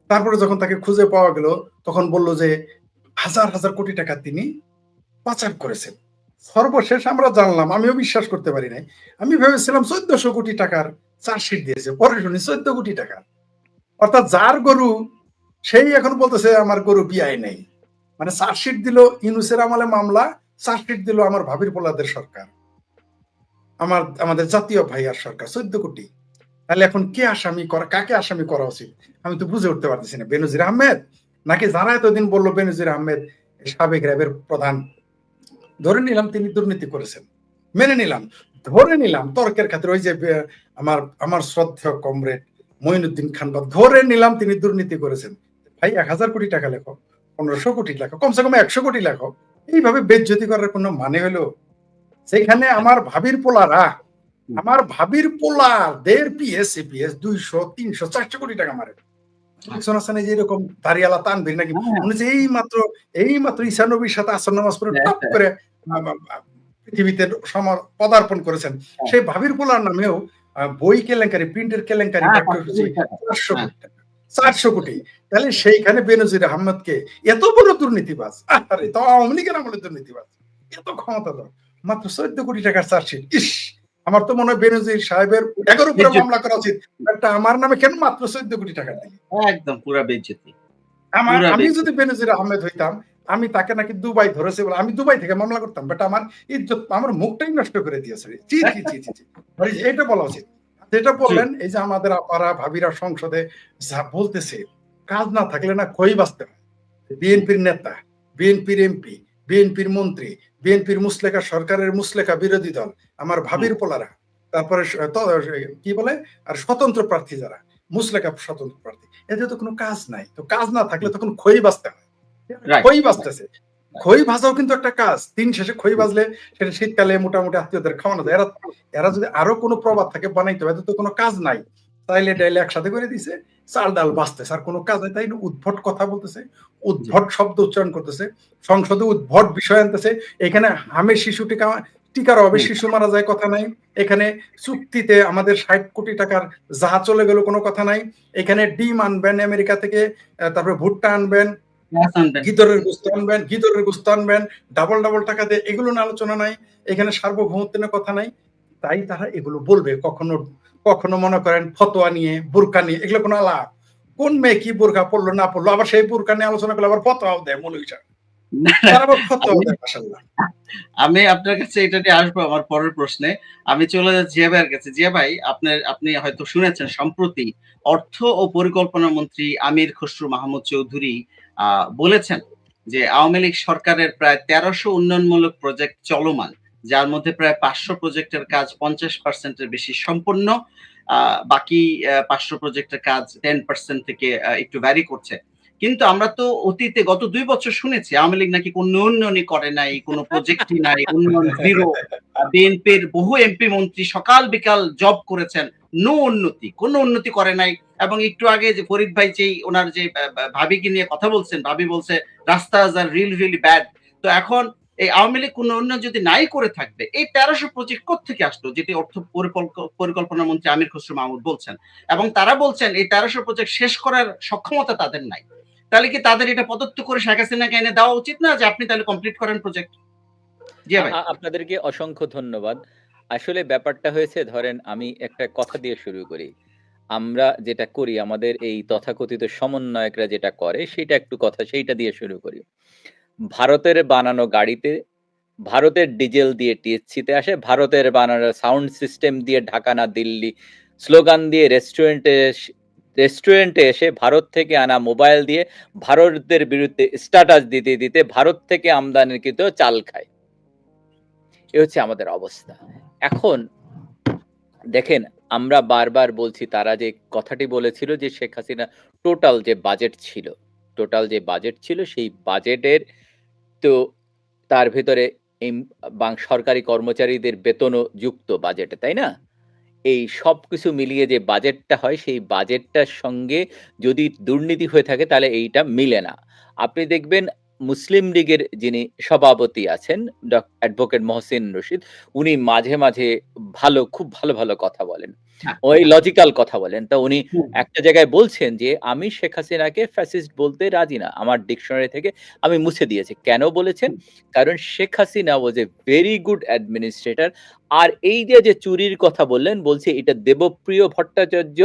তারপরে যখন তাকে খুঁজে পাওয়া গেল তখন বললো যে হাজার হাজার কোটি টাকা তিনি পাচার করেছেন। সর্বশেষ আমরা জানলাম, আমিও বিশ্বাস করতে পারি নাই, আমি ভেবেছিলাম 1400 কোটি টাকার চার্জশিট দিয়েছে, পরে শুনি 14 কোটি টাকা। অর্থাৎ যার গরু সেই এখন বলতেছে আমার গরু বিয়ায় নেই। মানে চার্জশিট দিল ইউনূসের আমলে মামলা, চার্জশিট দিল আমার ভাবির পোলাদের সরকার, আমাদের জাতীয় ভাইয়ার সরকার, 14 কোটি। তাহলে এখন কে আসামি করা, কাকে আসামি করা উচিত আমি তো বুঝে উঠতে পারতেছি না। বেনজির আহমেদ নাকি যারা এতদিন বললো বেনজির আহমেদ সাবেক র্যাবের প্রধান, ধরে নিলাম তিনি দুর্নীতি করেছেন, মেনে নিলাম, ধরে নিলাম তর্কের খাতিরে ওই যে আমার শ্রদ্ধেয় কমরেড মঈনুদ্দিন খান, বা ধরে নিলাম তিনি দুর্নীতি করেছেন। ভাই 1000 কোটি টাকা লেখো, 1500 কোটি লেখো, কমসে কম 100 কোটি লেখো। এইভাবে বেজ্জতি করার কোনো মানে হলো? সেখানে আমার ভাবির পোলাদের পিএস এপিএস 200 300 400 কোটি টাকা মারে। যে এরকম দাঁড়িয়ালা তানভীর নাকি এই মাত্র ঈসা নবীর সাথে আসর নামাজ পড়ে টপ করে পৃথিবীতে পদার্পণ করেছেন। সেই ভাবির পোলার নামেও বই কেলেঙ্কারি, প্রিন্টের কেলেঙ্কারি 400 কোটি। তাহলে সেইখানে বেনজির আহমেদকে এত বড় দুর্নীতিবাজ, আরে তো আওয়ামী লীগের আমলে দুর্নীতিবাজ, এত ক্ষমতাধর, মাত্র 14 কোটি টাকার চার্জশিট। ইস, আমার তো মনে হয় বেনজির সাহেবের 11 উপরে মামলা করা উচিত, একটা আমার নামে কেন মাত্র 14 কোটি টাকা দিল। একদম পুরা বেজ্জতি। আমি যদি বেনজির আহমেদ হইতাম, আমি তাকে নাকি দুবাই ধরেছে বলে আমি দুবাই থেকে মামলা করতাম, বাট আমার ইজ্জত, আমার মুখটাই নষ্ট করে দিয়েছে। জি জি জি জি জি, এটা বলা উচিত। যেটা বললেন, এই যে আমাদের আপারা ভাবিরা সংসদে যা বলতেছে, কাজ না থাকলে না খই বাঁচতে হয়। বিএনপির নেতা, বিএনপির এমপি, বিএনপির মন্ত্রী, বিএনপির মুসলেখা সরকারের মুসলেখা বিরোধী দল, আমার ভাবির পোলারা, তারপরে কি বলে আর স্বতন্ত্র প্রার্থী যারা মুসলেখা স্বতন্ত্র প্রার্থী, এদের তো কোনো কাজ নাই। তো কাজ না থাকলে তখন খই বাঁচতে হয়, খই বাঁচতেছে। খই ভাজাও কিন্তু একটা কাজ, দিন শেষে খই ভাজলে সেটা শীতকালে মোটামুটি আত্মীয়দের খাওয়ানো যায়। এরা যদি আরো কোনো প্রবাদ থাকে বানাইতে হয়, তো কোনো কাজ নাই, তাইলে ডাইলে একসাথে করে দিছে, চাল ডাল বাঁচতেছে, আর কোনো কাজ নাই। তাই উদ্ভট কথা বলতেছে, উদ্ভট শব্দ উচ্চারণ করতেছে, সংসদে উদ্ভট বিষয় আনতেছে। এখানে হামের শিশুটিকে টিকার অভাবে শিশু মারা যায় কথা নাই, এখানে চুক্তিতে আমাদের ৬০ কোটি টাকার জাহাজ চলে গেল কোনো কথা নাই, এখানে ডিম আনবেন আমেরিকা থেকে, তারপরে ভুট্টা আনবেন, গিদরের গোস্ত আনবেন ডাবল ডাবল টাকা দিয়ে, এগুলো নিয়ে আলোচনা নাই, এখানে সার্বভৌমত্বের কথা নাই। তাই তারা এগুলো বলবে। কখনো কখনো মনে করেন ফতোয়া নিয়ে, বোরকা নিয়ে, এগুলো কোনো আলাপ, কোন মেয়ে কি বোরকা পড়লো না পড়লো, আবার সেই বোরকা নিয়ে আলোচনা করলে আবার ফতোয়াও দেয় মৌলভী সাহেব, তারা আবার ফতোয়াও দেয় মাশাআল্লাহ। আমি আপনার কাছে এটা নিয়ে আসবো আমার পরের প্রশ্নে। আমি চলে যাচ্ছি জিয়া ভাইয়ের কাছে। জিয়া ভাই, আপনি হয়তো শুনেছেন সম্প্রতি অর্থ ও পরিকল্পনা মন্ত্রী আমির খসরু মাহমুদ চৌধুরী বলেছেন যে আওয়ামী লীগ সরকারের প্রায় ১৩০০ উন্নয়নমূলক প্রজেক্ট চলমান, যার মধ্যে প্রায় ৫০০ প্রজেক্টের কাজ ৫০% এর বেশি সম্পন্ন। বাকি ৫০০ প্রজেক্টের কাজ 10% থেকে একটু ভ্যারি করছে। কিন্তু আমরা তো অতীতে গত ২ বছর শুনেছি আওয়ামী লীগ নাকি কোনো উন্নয়নই করে নাই, কোনো প্রজেক্টই নাই, উন্নয়ন জিরো। বিএনপির বহু এমপি মন্ত্রী সকাল বিকাল জব করেছেন, নো উন্নতি, কোনো উন্নতি করে নাই। এবং একটু আগে যে ফরিদ ভাই যেই ওনার যে ভাবিকে নিয়ে কথা বলছেন, ভাবি বলছে রাস্তাজ আর রিয়েলি ব্যাড। তো এখন এই আওয়ামী লীগ কোনো উন্নয়ন যদি নাই করে থাকবে, এই ১৩০০ প্রজেক্ট কোত্থেকে আসলো, যেটি অর্থ পরিকল্পনা মন্ত্রী আমির খসরু মাহমুদ বলছেন। এবং তারা বলছেন এই ১৩০০ প্রজেক্ট শেষ করার সক্ষমতা তাদের নাই। তাহলে কি তাদের এটা পদত্ব করে শেখ হাসিনাকে এনে দেওয়া উচিত না, যে আপনি তাহলে কমপ্লিট করেন প্রজেক্ট? জি ভাই। আপনাদেরকে অসংখ্য ধন্যবাদ। আসলে ব্যাপারটা হয়েছে, ধরেন আমি একটা কথা দিয়ে শুরু করি। আমরা যেটা করি, আমাদের এই তথাকথিত সমন্বয়করা যেটা করে সেটা একটু কথা সেইটা দিয়ে শুরু করি। ভারতের বানানো গাড়িতে ভারতের ডিজেল দিয়ে টিএসসিতে আসে, ভারতের বানানো সাউন্ড সিস্টেম দিয়ে ঢাকা না দিল্লি স্লোগান দিয়ে রেস্টুরেন্টে এসে ভারত থেকে আনা মোবাইল দিয়ে ভারতের বিরুদ্ধে স্ট্যাটাস দিতে দিতে ভারত থেকে আমদানিকৃত চাল খায়। এ হচ্ছে আমাদের অবস্থা। এখন দেখেন, আমরা বারবার বলছি, তারা যে কথাটি বলেছিল যে শেখ হাসিনা টোটাল যে বাজেট ছিল সেই বাজেটের, তো তার ভেতরে সরকারি কর্মচারীদের বেতনও যুক্ত বাজেটে, তাই না? এই সবকিছু মিলিয়ে যে বাজেটটা হয়, সেই বাজেটটার সঙ্গে যদি দুর্নীতি হয়ে থাকে তাহলে এইটা মিলে না। আপনি দেখবেন মুসলিম লীগের যিনি সভাপতি আছেন অ্যাডভোকেট মহসিন রশিদ, উনি মাঝে মাঝে খুব ভালো কথা বলেন, ওই লজিক্যাল কথা বলেন। তো উনি একটা জায়গায় বলছেন যে আমি শেখ হাসিনাকে ফ্যাসিস্ট বলতে রাজি না, আমার ডিকশনারি থেকে আমি মুছে দিয়েছি। কেন বলেছেন? কারণ শেখ হাসিনা ওয়াজ এ ভেরি গুড অ্যাডমিনিস্ট্রেটর। আর এই যে চুরির কথা বললেন, বলছে এটা দেবপ্রিয় ভট্টাচার্য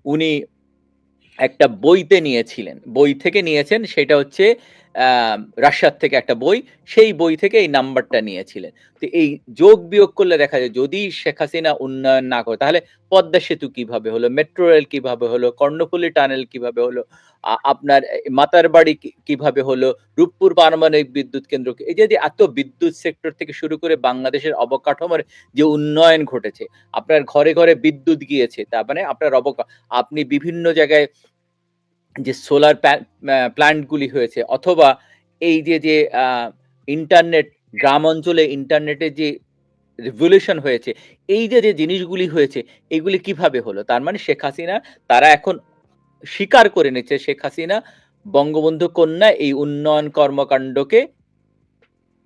উনি একটা বইতে নিয়েছিলেন, বই থেকে নিয়েছেন, সেটা হচ্ছে রাশিয়ার থেকে একটা বই, সেই বই থেকে এই নাম্বারটা নিয়েছিলেন। তো এই যোগ বিয়োগ করলে দেখা যায় যদি শেখ হাসিনা উন্নয়ন না করে তাহলে পদ্মা সেতু কিভাবে হলো, মেট্রো রেল কিভাবে হলো, কর্ণফুলী টানেল কিভাবে হলো, আপনার মাতারবাড়ি কিভাবে হলো, রূপপুর পারমাণবিক বিদ্যুৎ কেন্দ্র, এই যে এত বিদ্যুৎ সেক্টর থেকে শুরু করে বাংলাদেশের অবকাঠামোর যে উন্নয়ন ঘটেছে, আপনার ঘরে ঘরে বিদ্যুৎ গিয়েছে, তার মানে আপনার আপনি বিভিন্ন জায়গায় যে সোলার প্ল্যান্ট গুলি হয়েছে, অথবা এই যে ইন্টারনেট, গ্রাম অঞ্চলে ইন্টারনেটের যে রিভলিউশন হয়েছে, এই যে জিনিসগুলি হয়েছে, এগুলি কিভাবে হলো? তার মানে শেখ হাসিনা, তারা এখন স্বীকার করে নিচ্ছে শেখ হাসিনা বঙ্গবন্ধু কন্যা এই উন্নয়ন কর্মকাণ্ডকে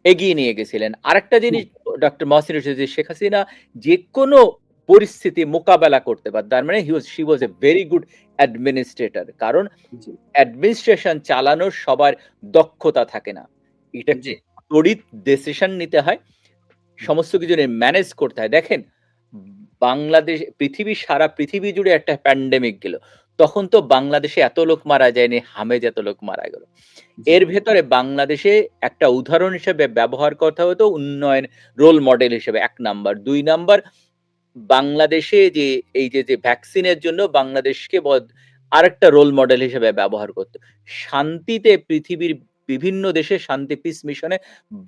এগিয়ে নিয়ে গেছিলেন। আরেকটা জিনিস ডক্টর মহসিন রশিদ, শেখ হাসিনা যে কোনো পরিস্থিতি মোকাবেলা করতে পারে, তার মানে she was a very good administrator. কারণ অ্যাডমিনিস্ট্রেশন চালানোর সবার দক্ষতা থাকে না, এটা তড়িৎ ডিসিশন নিতে হয়, সমস্ত কিছু ম্যানেজ করতে হয়। দেখেন, বাংলাদেশ, সারা পৃথিবী জুড়ে একটা প্যান্ডেমিক গেল, তখন তো বাংলাদেশে এত লোক মারা যায়নি, হামেজ এত লোক মারা গেল। এর ভেতরে বাংলাদেশে একটা উদাহরণ হিসেবে ব্যবহার করতে হতো উন্নয়ন রোল মডেল হিসেবে, ১ নাম্বার। ২ নাম্বার, বাংলাদেশে যে এই যে ভ্যাকসিনের জন্য বাংলাদেশকে আরেকটা রোল মডেল হিসেবে ব্যবহার করত। শান্তিতে পৃথিবীর বিভিন্ন দেশে শান্তি পিস মিশনে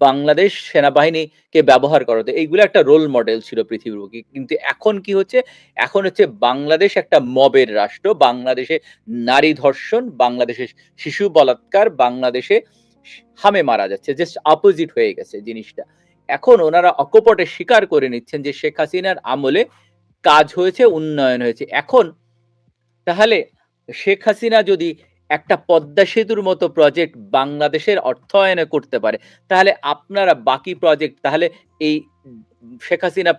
বাংলাদেশ সেনাবাহিনীকে ব্যবহার করা হতো। এইগুলো একটা রোল মডেল ছিল পৃথিবীর বুকে। কিন্তু এখন কি হচ্ছে? এখন হচ্ছে বাংলাদেশ একটা মবের রাষ্ট্র। বাংলাদেশে নারী ধর্ষণ, বাংলাদেশে শিশু বলাৎকার, বাংলাদেশে হামে মারা যাচ্ছে। জাস্ট অপোজিট হয়ে গেছে জিনিসটা। এখন ওনারা অকপটে স্বীকার করে নিচ্ছেন যে শেখ হাসিনার আমলে কাজ হয়েছে, উন্নয়ন হয়েছে। এখন তাহলে শেখ হাসিনা যদি একটা পদ্মা সেতুর মতো প্রজেক্ট বাংলাদেশের অর্থায়নে করতে পারে, তাহলে আপনারা বাকি প্রজেক্ট তাহলে এই শেখ হাসিনা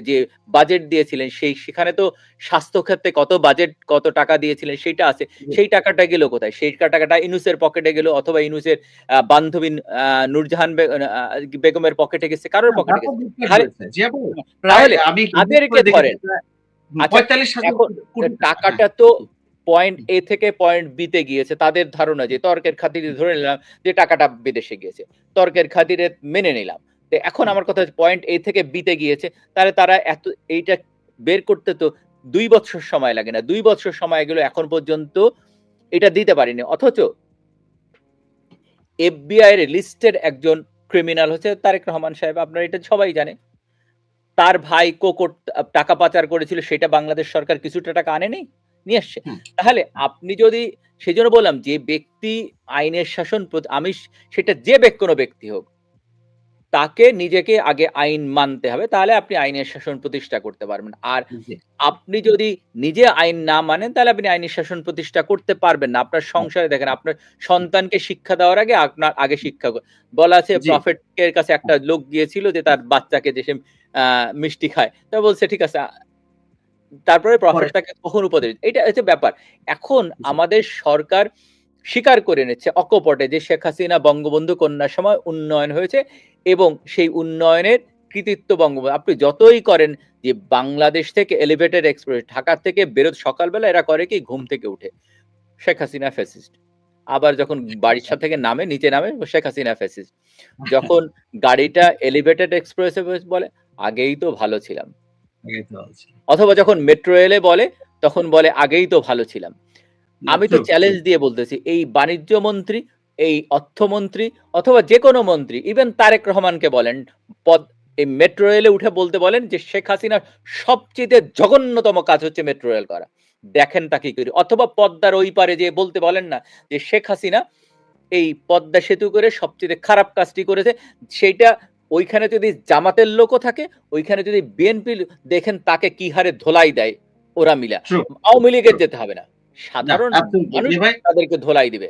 যে বাজেট দিয়েছিলেন সেখানে তো স্বাস্থ্য ক্ষেত্রে কত টাকা দিয়েছিলেন সেইটা আছে। সেই টাকাটা গেল কোথায়? সেই টাকাটা ইউনূসের পকেটে গেল অথবা ইউনূসের বান্ধবী নূরজাহান বেগমের পকেটে গেছে, কারোর না, পকেটে তা তো গেছে। লুটপাট তাহলে হয়েছে। যেমন প্রায় তাহলে আমি হিসাব তাদেরকে করে দেখেছি ধরেন। প্রায় আচ্ছা, ৪৫,০০০ এখন কোটি টাকা। হ্যাঁ, টাকাটা তো পয়েন্ট এ থেকে পয়েন্ট বি তে গিয়েছে। তাদের ধারণা যে তর্কের খাতিরে ধরে নিলাম যে টাকাটা বিদেশে গিয়েছে। তর্কের খাতিরে মেনে নিলাম। তো এখন আমার কথা হচ্ছে পয়েন্ট এ থেকে বি তে গিয়েছে। তাহলে তারা এইটা বের করতে তো ২ বছর সময় লাগে না। ২ বছর সময় গেল এখন পর্যন্ত এটা দিতে পারেনি। অথচ এফবিআই এর লিস্টেড একজন ক্রিমিনাল হচ্ছে তারেক রহমান সাহেব। আপনারা এটা সবাই জানে। তার ভাই টাকা পাচার করেছিল, সেটা বাংলাদেশ সরকার কিছুটা টাকা আনেনি? নিয়ে আসছে। হুম, তাহলে আপনি যদি, সেজন্য বললাম যে ব্যক্তি আইনের শাসন আমি সেটা যে কোনো ব্যক্তি হোক, তাকে নিজেকে আগে আইন মানতে হবে। তাহলে আপনি আইনের শাসন প্রতিষ্ঠা করতে পারবেন। আর জি। আপনি যদি নিজে আইন না মানেন, তাহলে আপনি আইনের শাসন প্রতিষ্ঠা করতে পারবেন না। আপনার সংসারে দেখেন, আপনার সন্তানকে শিক্ষা দেওয়ার আগে আপনার আগে শিক্ষা বলা আছে, জি। প্রফেটের কাছে একটা লোক গিয়েছিল যে তার বাচ্চাকে যে সে মিষ্টি খায়। তো বলছে ঠিক আছে। তারপরে প্রফেট পরে তাকে কখন উপদেশ, এটা হচ্ছে ব্যাপার। এখন জি, আমাদের সরকার স্বীকার করে নিচ্ছে অকপটে যে শেখ হাসিনা বঙ্গবন্ধু কন্যার সময় উন্নয়ন হয়েছে এবং সেই উন্নয়নের কৃতিত্ব বঙ্গবন্ধু। আপনি যতই করেন যে বাংলাদেশ থেকে এলিভেটেড এক্সপ্রেস ঢাকা থেকে সকালবেলা এরা করে কি ঘুম থেকে উঠে শেখ হাসিনা ফ্যাসিস্ট। আবার যখন বারিশা থেকে নামে নিচে নামে শেখ হাসিনা ফ্যাসিস্ট। যখন গাড়িটা এলিভেটেড এক্সপ্রেসে বলে আগেই তো ভালো ছিলাম। এটাই তো বলছি। অথবা যখন মেট্রো রেলে বলে তখন বলে আগেই তো ভালো ছিলাম। না, আমি তো ট্রু, ট্রু। চ্যালেঞ্জ দিয়ে বলতেছি, এই বাণিজ্য মন্ত্রী, এই অর্থমন্ত্রী অথবা যেকোনো মন্ত্রী, ইভেন তারেক রহমানকে বলেন, এই মেট্রো রেলে উঠে বলতে বলেন যে শেখ হাসিনার সবচেয়ে জঘন্যতম কাজ হচ্ছে মেট্রো রেল করা। দেখেন তা কি করি। অথবা পদ্মার ওই পারে যেয়ে বলতে বলেন না যে শেখ হাসিনা এই পদ্মা সেতু করে সবচেয়ে খারাপ কাজটি করেছে। সেইটা ওইখানে যদি জামাতের লোকও থাকে, ওইখানে যদি বিএনপি দেখেন তাকে কি হারে ধোলাই দেয় ওরা মিলা। ট্রু, আওয়ামী লীগের ট্রু। যেতে হবে না। না, সাধারণ অ্যাবসলিউটলি মানুষ জি ভাই। তাদেরকে ধোলাই দিবে।